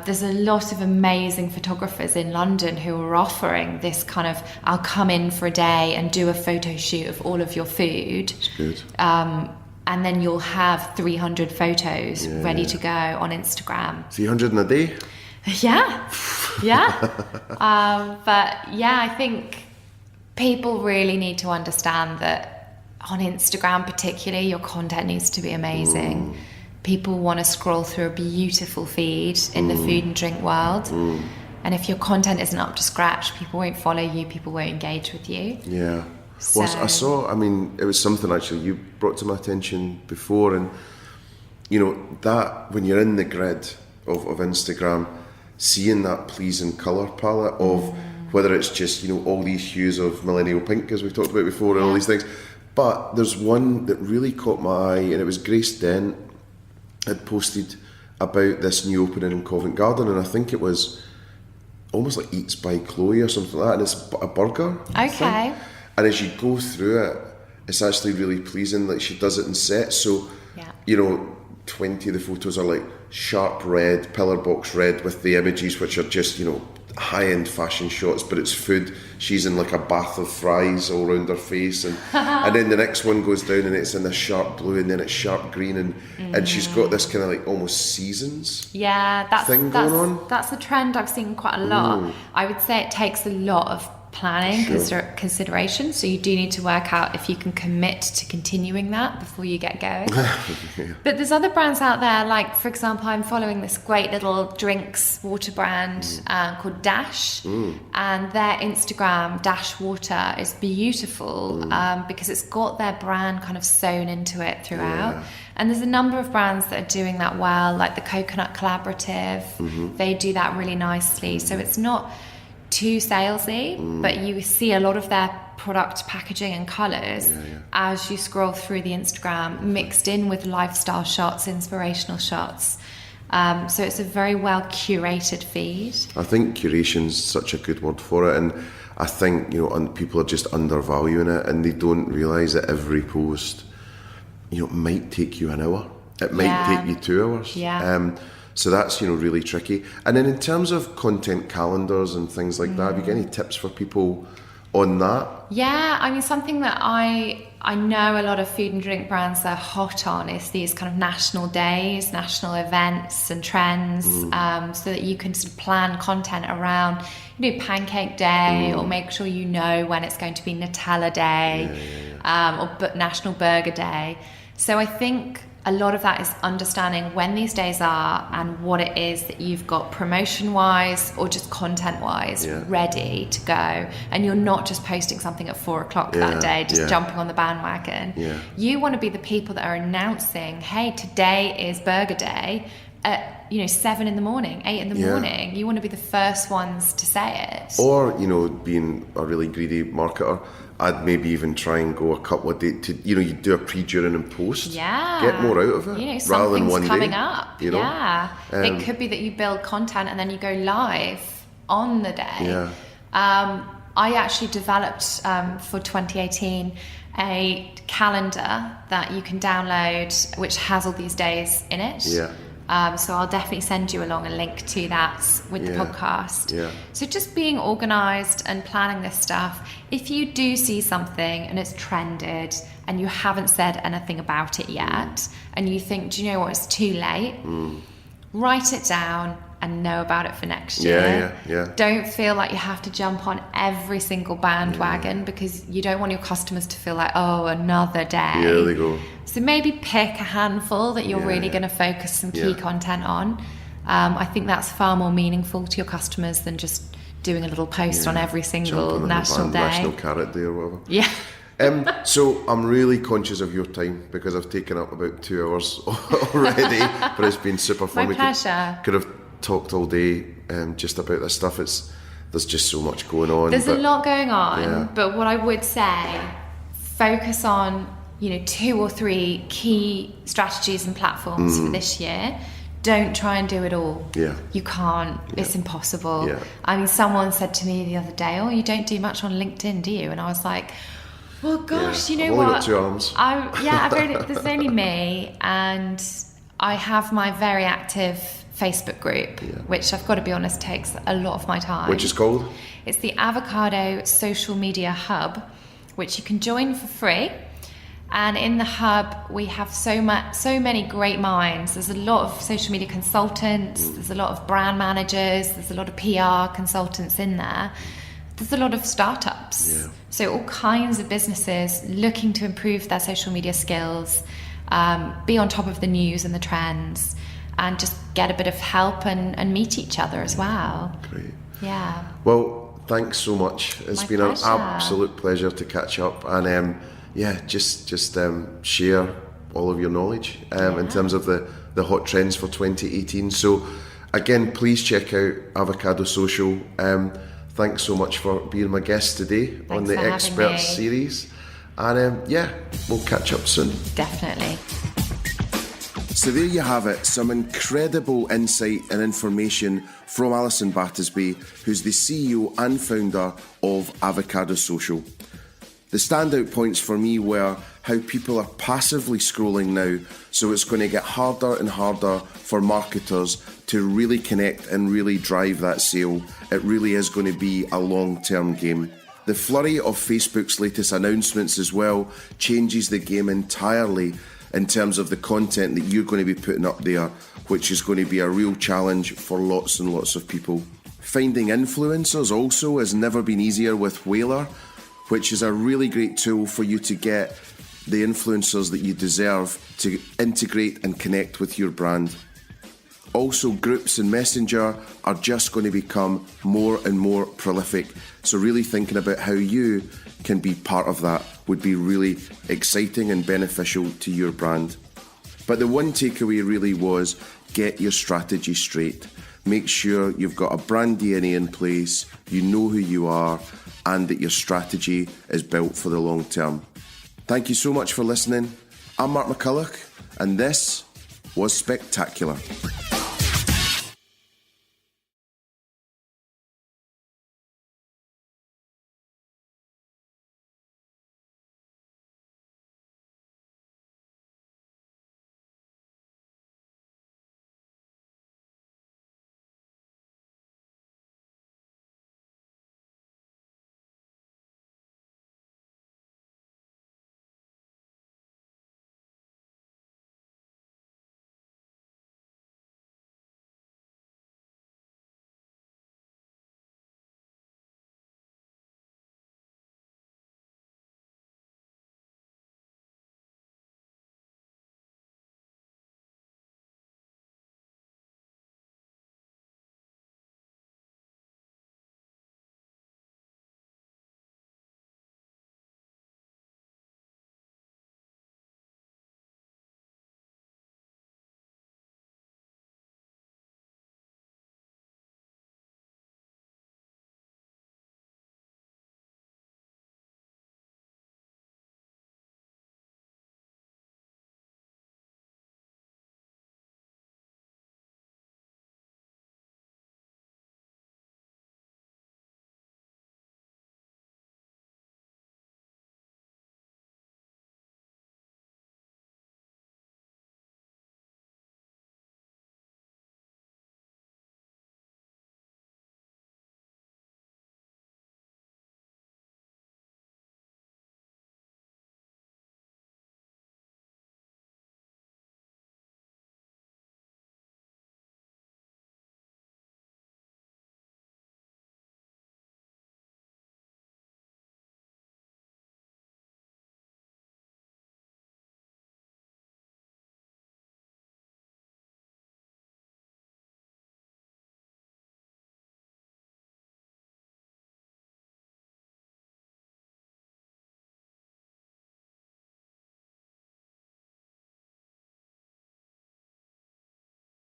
There's a lot of amazing photographers in London who are offering this kind of, I'll come in for a day and do a photo shoot of all of your food. That's good. And then you'll have 300 photos ready to go on Instagram. 300 in a day? Yeah. But yeah, I think people really need to understand that on Instagram particularly, your content needs to be amazing. People want to scroll through a beautiful feed in the food and drink world. And if your content isn't up to scratch, people won't follow you, people won't engage with you. Yeah. So, Well, I saw, I mean, it was something actually you brought to my attention before, and, you know, that when you're in the grid of Instagram, seeing that pleasing colour palette of whether it's just, you know, all these hues of millennial pink, as we've talked about before, and all these things. But there's one that really caught my eye, and it was Grace Dent had posted about this new opening in Covent Garden, and I think it was almost like Eats by Chloe or something like that, and it's a burger. okay. And as you go through it, it's actually really pleasing. Like, she does it in sets, so you know, 20 of the photos are like sharp red, pillar box red, with the images which are just, you know, high-end fashion shots, but it's food. She's in like a bath of fries all around her face, and and then the next one goes down and it's in a sharp blue, and then it's sharp green, and she's got this kind of like almost seasons thing going on. That's a trend I've seen quite a lot. I would say it takes a lot of planning, consideration, so you do need to work out if you can commit to continuing that before you get going. But there's other brands out there, like for example, I'm following this great little drinks water brand called Dash, and their Instagram Dash Water is beautiful because it's got their brand kind of sewn into it throughout. And there's a number of brands that are doing that well, like the Coconut Collaborative. They do that really nicely, so it's not too salesy, but you see a lot of their product packaging and colours as you scroll through the Instagram, mixed in with lifestyle shots, inspirational shots. So it's a very well curated feed. I think curation's such a good word for it, and I think, you know, people are just undervaluing it, and they don't realise that every post, you know, might take you an hour. It might take you 2 hours. So that's, you know, really tricky. And then in terms of content calendars and things like that, have you got any tips for people on that? Yeah, I mean, something that I know a lot of food and drink brands are hot on is these kind of national days, national events and trends, so that you can sort of plan content around, you know, Pancake Day, or make sure you know when it's going to be Nutella Day, or National Burger Day. So I think a lot of that is understanding when these days are and what it is that you've got promotion-wise or just content-wise ready to go. And you're not just posting something at 4 o'clock that day, just jumping on the bandwagon. You want to be the people that are announcing, hey, today is Burger Day at, you know, 7 in the morning, 8 in the morning. You want to be the first ones to say it. Or, you know, being a really greedy marketer, I'd maybe even try and go a couple of days to, you know, you do a pre, during and post. Get more out of it. You know, rather than one coming day, up. You know? It could be that you build content and then you go live on the day. I actually developed for 2018 a calendar that you can download, which has all these days in it. So I'll definitely send you along a link to that with the podcast. So just being organised and planning this stuff. If you do see something and it's trended and you haven't said anything about it yet, and you think, do you know what, it's too late, write it down and know about it for next year. Don't feel like you have to jump on every single bandwagon because you don't want your customers to feel like, oh, another day. Here they go. So maybe pick a handful that you're really going to focus some key content on. I think that's far more meaningful to your customers than just doing a little post on every single national day. National Carrot Day or whatever. So I'm really conscious of your time because I've taken up about 2 hours already, but it's been super fun. My pleasure. Could have talked all day just about this stuff. There's just so much going on. There's a lot going on, but what I would say, focus on 2 or 3 key strategies and platforms for this year. Don't try and do it all. Yeah. You can't. Yeah. It's impossible. Yeah. I mean, someone said to me the other day, "Oh, you don't do much on LinkedIn, do you?" And I was like, well, gosh, you know I've what? only got 2 arms. There's only me, and I have my very active Facebook group, which I've got to be honest takes a lot of my time. Which is called? It's the Avocado Social Media Hub, which you can join for free. And in the hub, we have so many great minds. There's a lot of social media consultants, there's a lot of brand managers, there's a lot of PR consultants in there. There's a lot of startups. Yeah. So all kinds of businesses looking to improve their social media skills, be on top of the news and the trends, and just get a bit of help and meet each other as well. Great. Yeah. Well, thanks so much. It's been an absolute pleasure to catch up and just share all of your knowledge in terms of the hot trends for 2018. So again, please check out Avocado Social. Thanks so much for being my guest today on the Expert series. And we'll catch up soon. Definitely. So there you have it, some incredible insight and information from Alison Battisby, who's the CEO and founder of Avocado Social. The standout points for me were how people are passively scrolling now, so it's going to get harder and harder for marketers to really connect and really drive that sale. It really is going to be a long-term game. The flurry of Facebook's latest announcements as well changes the game entirely in terms of the content that you're going to be putting up there, which is going to be a real challenge for lots and lots of people. Finding influencers also has never been easier with Whaler, which is a really great tool for you to get the influencers that you deserve to integrate and connect with your brand. Also, groups and Messenger are just going to become more and more prolific. So really thinking about how you can be part of that would be really exciting and beneficial to your brand. But the one takeaway really was get your strategy straight. Make sure you've got a brand DNA in place, you know who you are, and that your strategy is built for the long term. Thank you so much for listening. I'm Mark McCulloch, and this was Spectacular.